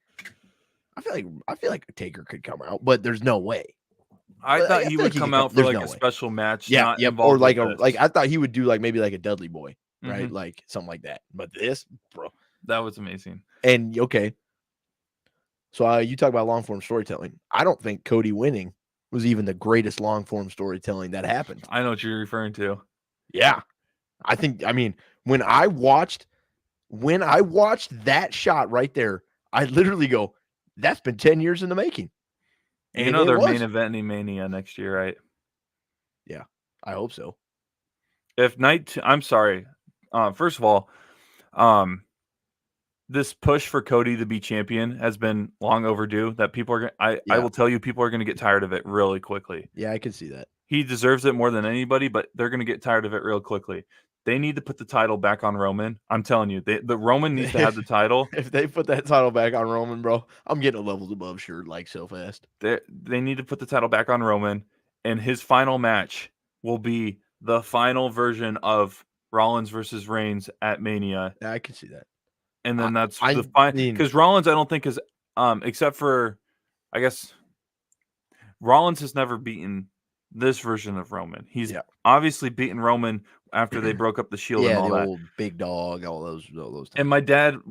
I feel like Taker could come out, but there's no way. I thought he would come out for like a special match. Yeah, or like I thought he would do like maybe like a Dudley Boy, right? Like something like that. But this, bro, that was amazing. And okay, so you talk about long form storytelling. I don't think Cody winning was even the greatest long form storytelling that happened. I know what you're referring to. Yeah, I mean, when I watched that shot right there, I literally go, that's been 10 years in the making. And they're main eventing Mania next year, right? Yeah, I hope so. If I'm sorry. First of all, this push for Cody to be champion has been long overdue. That people are I will tell you, people are going to get tired of it really quickly. Yeah, I can see that. He deserves it more than anybody, but they're going to get tired of it real quickly. They need to put the title back on Roman. I'm telling you, the Roman needs to have the title. If they put that title back on Roman, bro, I'm getting a levels above shirt like so fast. They need to put the title back on Roman, and his final match will be the final version of Rollins versus Reigns at Mania. Yeah, I can see that. And then that's the final, because Rollins, I don't think is except for, I guess, Rollins has never beaten this version of Roman. He's obviously beaten Roman after they broke up the Shield and all the that. Old big dog, all those times. And my dad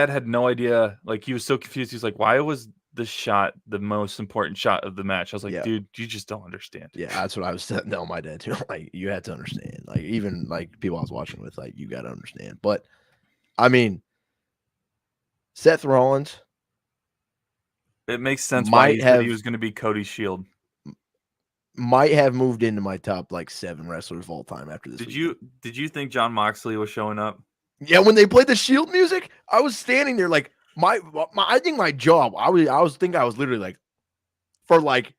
had no idea. Like, he was so confused. He's like, "Why was this shot the most important shot of the match?" I was like, "Dude, you just don't understand." Yeah, that's what I was telling my dad too. Like, you had to understand. Like, even like people I was watching with, like, you got to understand. But I mean, Seth Rollins. It makes sense why he said he was going to be Cody's Shield. Might have moved into my top like 7 wrestlers of all time after this. Did you think John Moxley was showing up? Yeah, when they played the Shield music, I was standing there like I think my jaw. I was literally like for like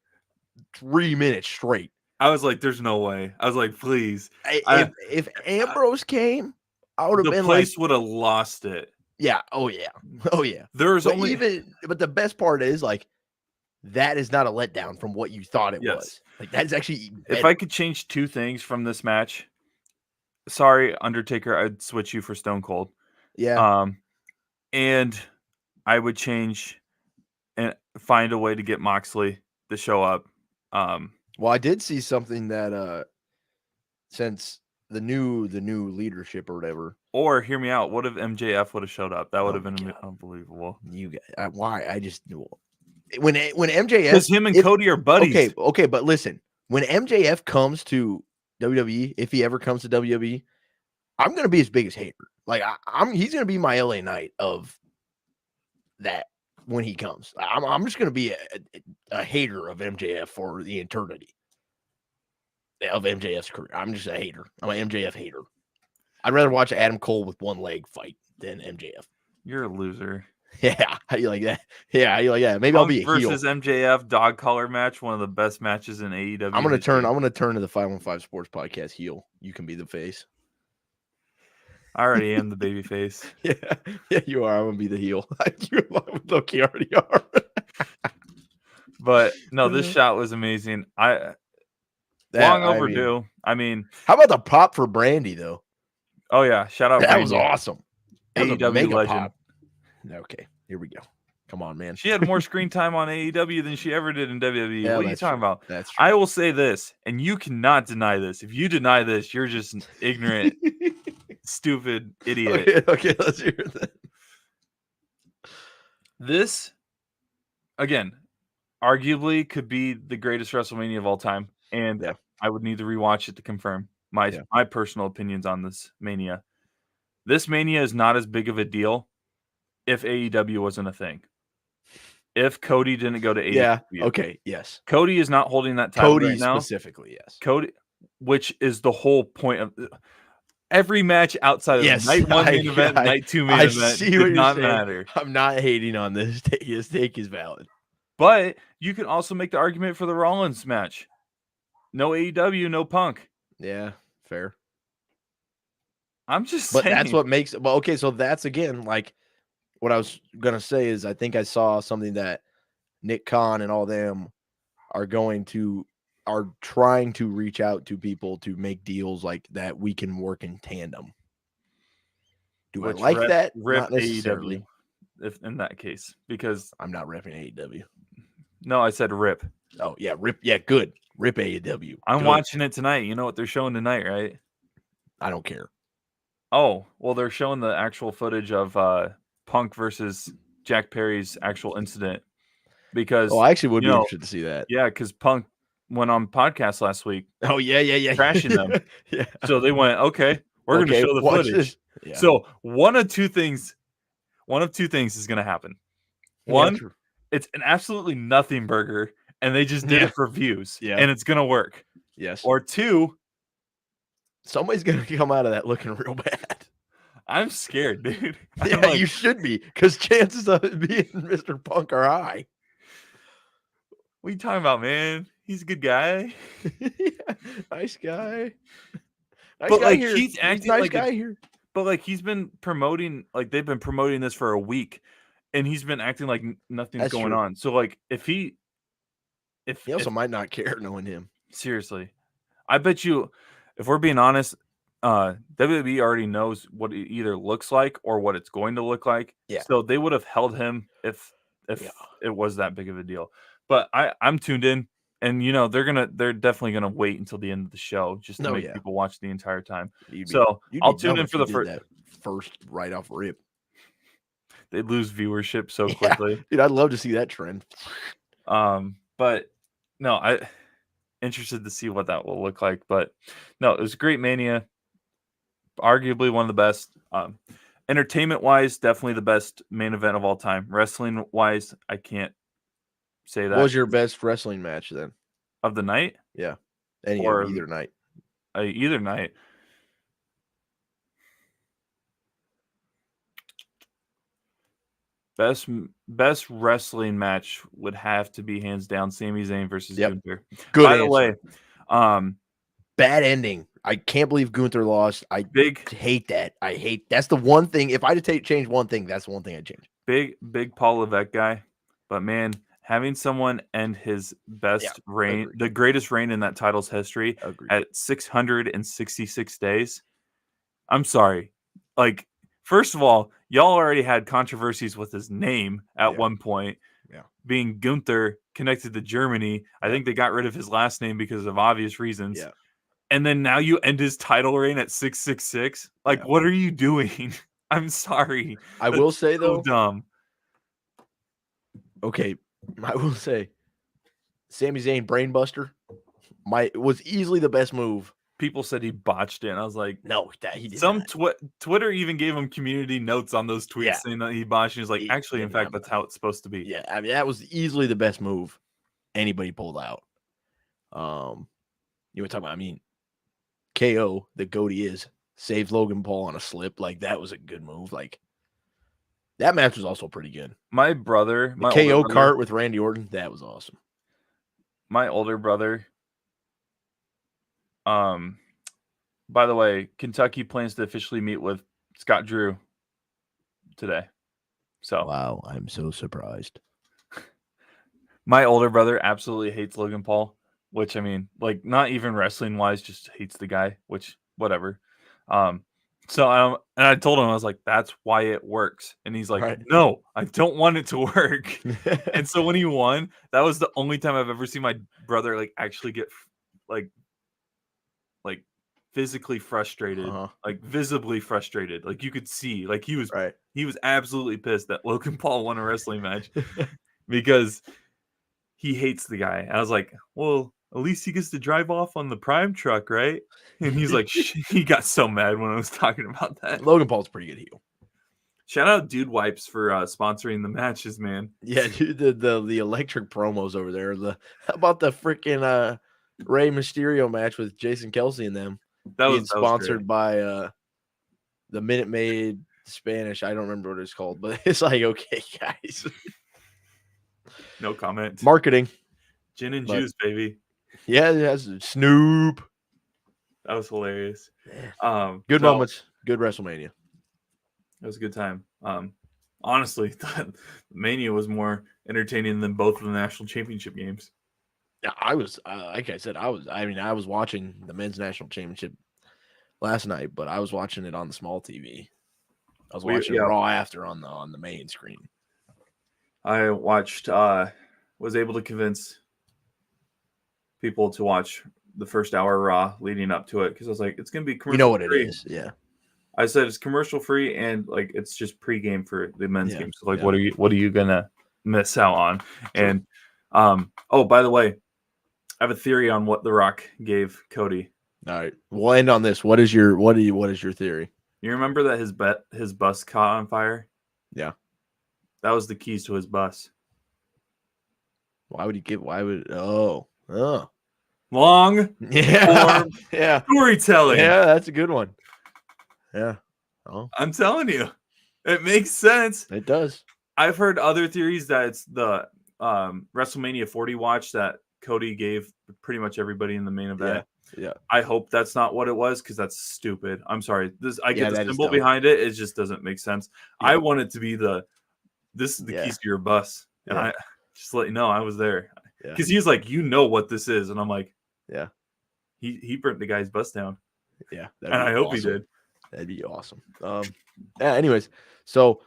3 minutes straight. I was like, "There's no way." I was like, "Please." If Ambrose came, I would have been like, the place would have lost it. Yeah. Oh yeah. Oh yeah. There's but the best part is like that is not a letdown from what you thought it was. Like, that's actually better. If I could change 2 things from this match, sorry, Undertaker, I'd switch you for Stone Cold. Yeah. And I would change and find a way to get Moxley to show up. Well, I did see something that since the new leadership or whatever. Or hear me out. What if MJF would have showed up? That would have been unbelievable. Why? I just when MJF, because him and Cody are buddies. Okay, but listen, when MJF comes to WWE, if he ever comes to WWE, I'm gonna be his biggest hater. Like he's gonna be my LA Knight of that when he comes. I'm just gonna be a hater of MJF for the eternity of MJF's career. I'm just a hater. I'm an MJF hater. I'd rather watch Adam Cole with one leg fight than MJF. You're a loser. Yeah, how you like that? Yeah, how you like that? Maybe I'll be a heel. Versus MJF dog collar match, one of the best matches in AEW. I'm gonna turn to the 515 Sports Podcast heel. You can be the face. I already am the baby face. Yeah, you are. I'm gonna be the heel. You look, you already are. But no, this shot was amazing. Long overdue. I mean, how about the pop for Brandy though? Oh yeah, shout out! That Brandy. was awesome. That was a AEW mega legend. pop. Okay, here we go. Come on, man. She had more screen time on AEW than she ever did in WWE. Yeah, What are you that's talking true. about? That's true. I will say this, and you cannot deny this. If you deny this, you're just an ignorant, stupid idiot. Okay, let's hear that. This, again, arguably could be the greatest WrestleMania of all time, and Yeah. I would need to rewatch it to confirm my personal opinions on this Mania. This Mania is not as big of a deal if AEW wasn't a thing. If Cody didn't go to AEW. Yeah. Okay. Yes. Cody is not holding that title Cody right now. specifically, yes. Cody, which is the whole point of every match outside of Yes, night one main event, night two main I event see did what you're not saying. matter. I'm not hating on this. His take is valid. But you can also make the argument for the Rollins match. No AEW, no Punk. Yeah, fair. I'm just But saying. that's what makes well, okay, so that's again like what I was gonna say is I think I saw something that Nick Khan and all them are trying to reach out to people to make deals like that we can work in tandem. Do which I like that? Rip Not necessarily. AEW, if in that case, because I'm not repping AEW. no, I said rip. Oh yeah, rip. Yeah, good. Rip AEW. I'm Good. watching it tonight. You know what they're showing tonight, right? I don't care. Oh, well, they're showing the actual footage of Punk versus Jack Perry's actual incident. Because I actually would be interested to see that. Yeah, because Punk went on podcast last week. Oh yeah, trashing them. Yeah. So they went, okay, we're going to show the footage. Yeah. So one of two things is going to happen. One, it's an absolutely nothing burger, and they just did it for views, and it's going to work. Yes. Or two, somebody's going to come out of that looking real bad. I'm scared, dude. Yeah, you should be, because chances of it being Mr. Punk are high. What are you talking about, man? He's a good guy. Yeah, nice guy. But like he's acting nice like guy here. But like he's been promoting, like they've been promoting this for a week, and he's been acting like nothing's going on. So like if he also might not care knowing him. Seriously, I bet you, if we're being honest, WWE already knows what it either looks like or what it's going to look like. Yeah. So they would have held him if it was that big of a deal. But I'm tuned in, and they're definitely gonna wait until the end of the show just to make people watch the entire time. I'll tune in for the first right off rip. They lose viewership so quickly. Dude, I'd love to see that trend. But no, I interested to see what that will look like. But no, it was a great Mania. Arguably one of the best. Entertainment wise, definitely the best main event of all time. Wrestling wise, I can't say that. What was your best wrestling match then? Of the night? Yeah. Either night. Either night. Best wrestling match would have to be hands down Sami Zayn versus Gunther. Good By answer. the way, bad ending. I can't believe Gunther lost. I hate that. That's the one thing. If I had to change one thing, that's the one thing I'd change. Big Paul Levesque guy. But man, having someone end his best reign, the greatest reign in that title's history at 666 days. I'm sorry. Like, first of all, y'all already had controversies with his name at one point. Yeah. Being Gunther connected to Germany. I think they got rid of his last name because of obvious reasons. Yeah. And then now you end his title reign at 666. Like, what are you doing? I'm sorry. I will say, though. Dumb. Okay. I will say, Sami Zayn brainbuster was easily the best move. People said he botched it, and I was like, no, he did not. Twitter even gave him community notes on those tweets saying that he botched. He was like, actually, in fact, that's how it's supposed to be. Yeah, I mean, that was easily the best move anybody pulled out. You were talking about, I mean, KO, the GOAT he is, saved Logan Paul on a slip. Like, that was a good move. Like, that match was also pretty good. My brother, my KO cart with Randy Orton, that was awesome. My older brother, by the way, Kentucky plans to officially meet with Scott Drew today. So wow, I'm so surprised. My older brother absolutely hates Logan Paul, which, I mean, like, not even wrestling wise, just hates the guy, which whatever. So and I told him, I was like, that's why it works. And he's like, Right. no, I don't want it to work. And so when he won, that was the only time I've ever seen my brother like actually get like physically frustrated, Uh-huh. like visibly frustrated. Like you could see, like he Right. was absolutely pissed that Logan Paul won a wrestling match because he hates the guy. I was like, well, at least he gets to drive off on the prime truck, right? And he's like, he got so mad when I was talking about that. Logan Paul's a pretty good heel. Shout out Dude Wipes for sponsoring the matches, man. Yeah, dude, the electric promos over there. How about the freaking Rey Mysterio match with Jason Kelsey and them being That was great. sponsored by the Minute Maid Spanish. I don't remember what it's called, but it's like, okay, guys. No comment. Marketing. Gin and juice, baby. Yeah, it has Snoop. That was hilarious. Good moments. Good WrestleMania. It was a good time. Honestly, Mania was more entertaining than both of the national championship games. Yeah, I was like I said, I was watching the men's national championship last night, but I was watching it on the small TV. I was watching Raw after on the main screen. I watched was able to convince people to watch the first hour Raw leading up to it because I was like, it's gonna be commercial. You know what free. it is, yeah. I said it's commercial free and like it's just pregame for the men's game. So like, yeah. what are you gonna miss out on? True. And oh, by the way, I have a theory on what The Rock gave Cody. All right, we'll end on this. What is your theory? You remember that his bus caught on fire? Yeah, that was the keys to his bus. Why would he give? Why would? Oh, long form storytelling. Yeah, that's a good one. Yeah, I'm telling you, it makes sense. It does. I've heard other theories that it's the WrestleMania 40 watch that Cody gave pretty much everybody in the main event. Yeah. I hope that's not what it was because that's stupid. I'm sorry. I get the symbol behind it. It just doesn't make sense. Yeah. I want it to be this is the keys to your bus. And I just let you know I was there. Because he's like, you know what this is. And I'm like, yeah. He burnt the guy's bus down. Yeah. And I hope he did. That'd be awesome. Anyways, so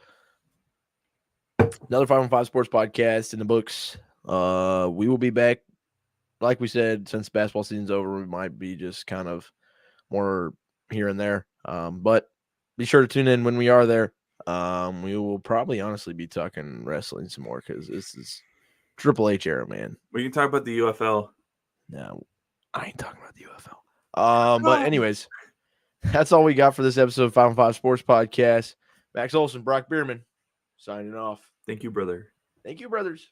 another 5-on-5 Sports podcast in the books. We will be back. Like we said, since basketball season's over, we might be just kind of more here and there. But be sure to tune in when we are there. We will probably honestly be talking wrestling some more because this is Triple H era, man. We can talk about the UFL. No, I ain't talking about the UFL. But anyways, that's all we got for this episode of 5-on-5 Sports Podcast. Max Olsan, Brock Beirman, signing off. Thank you, brother. Thank you, brothers.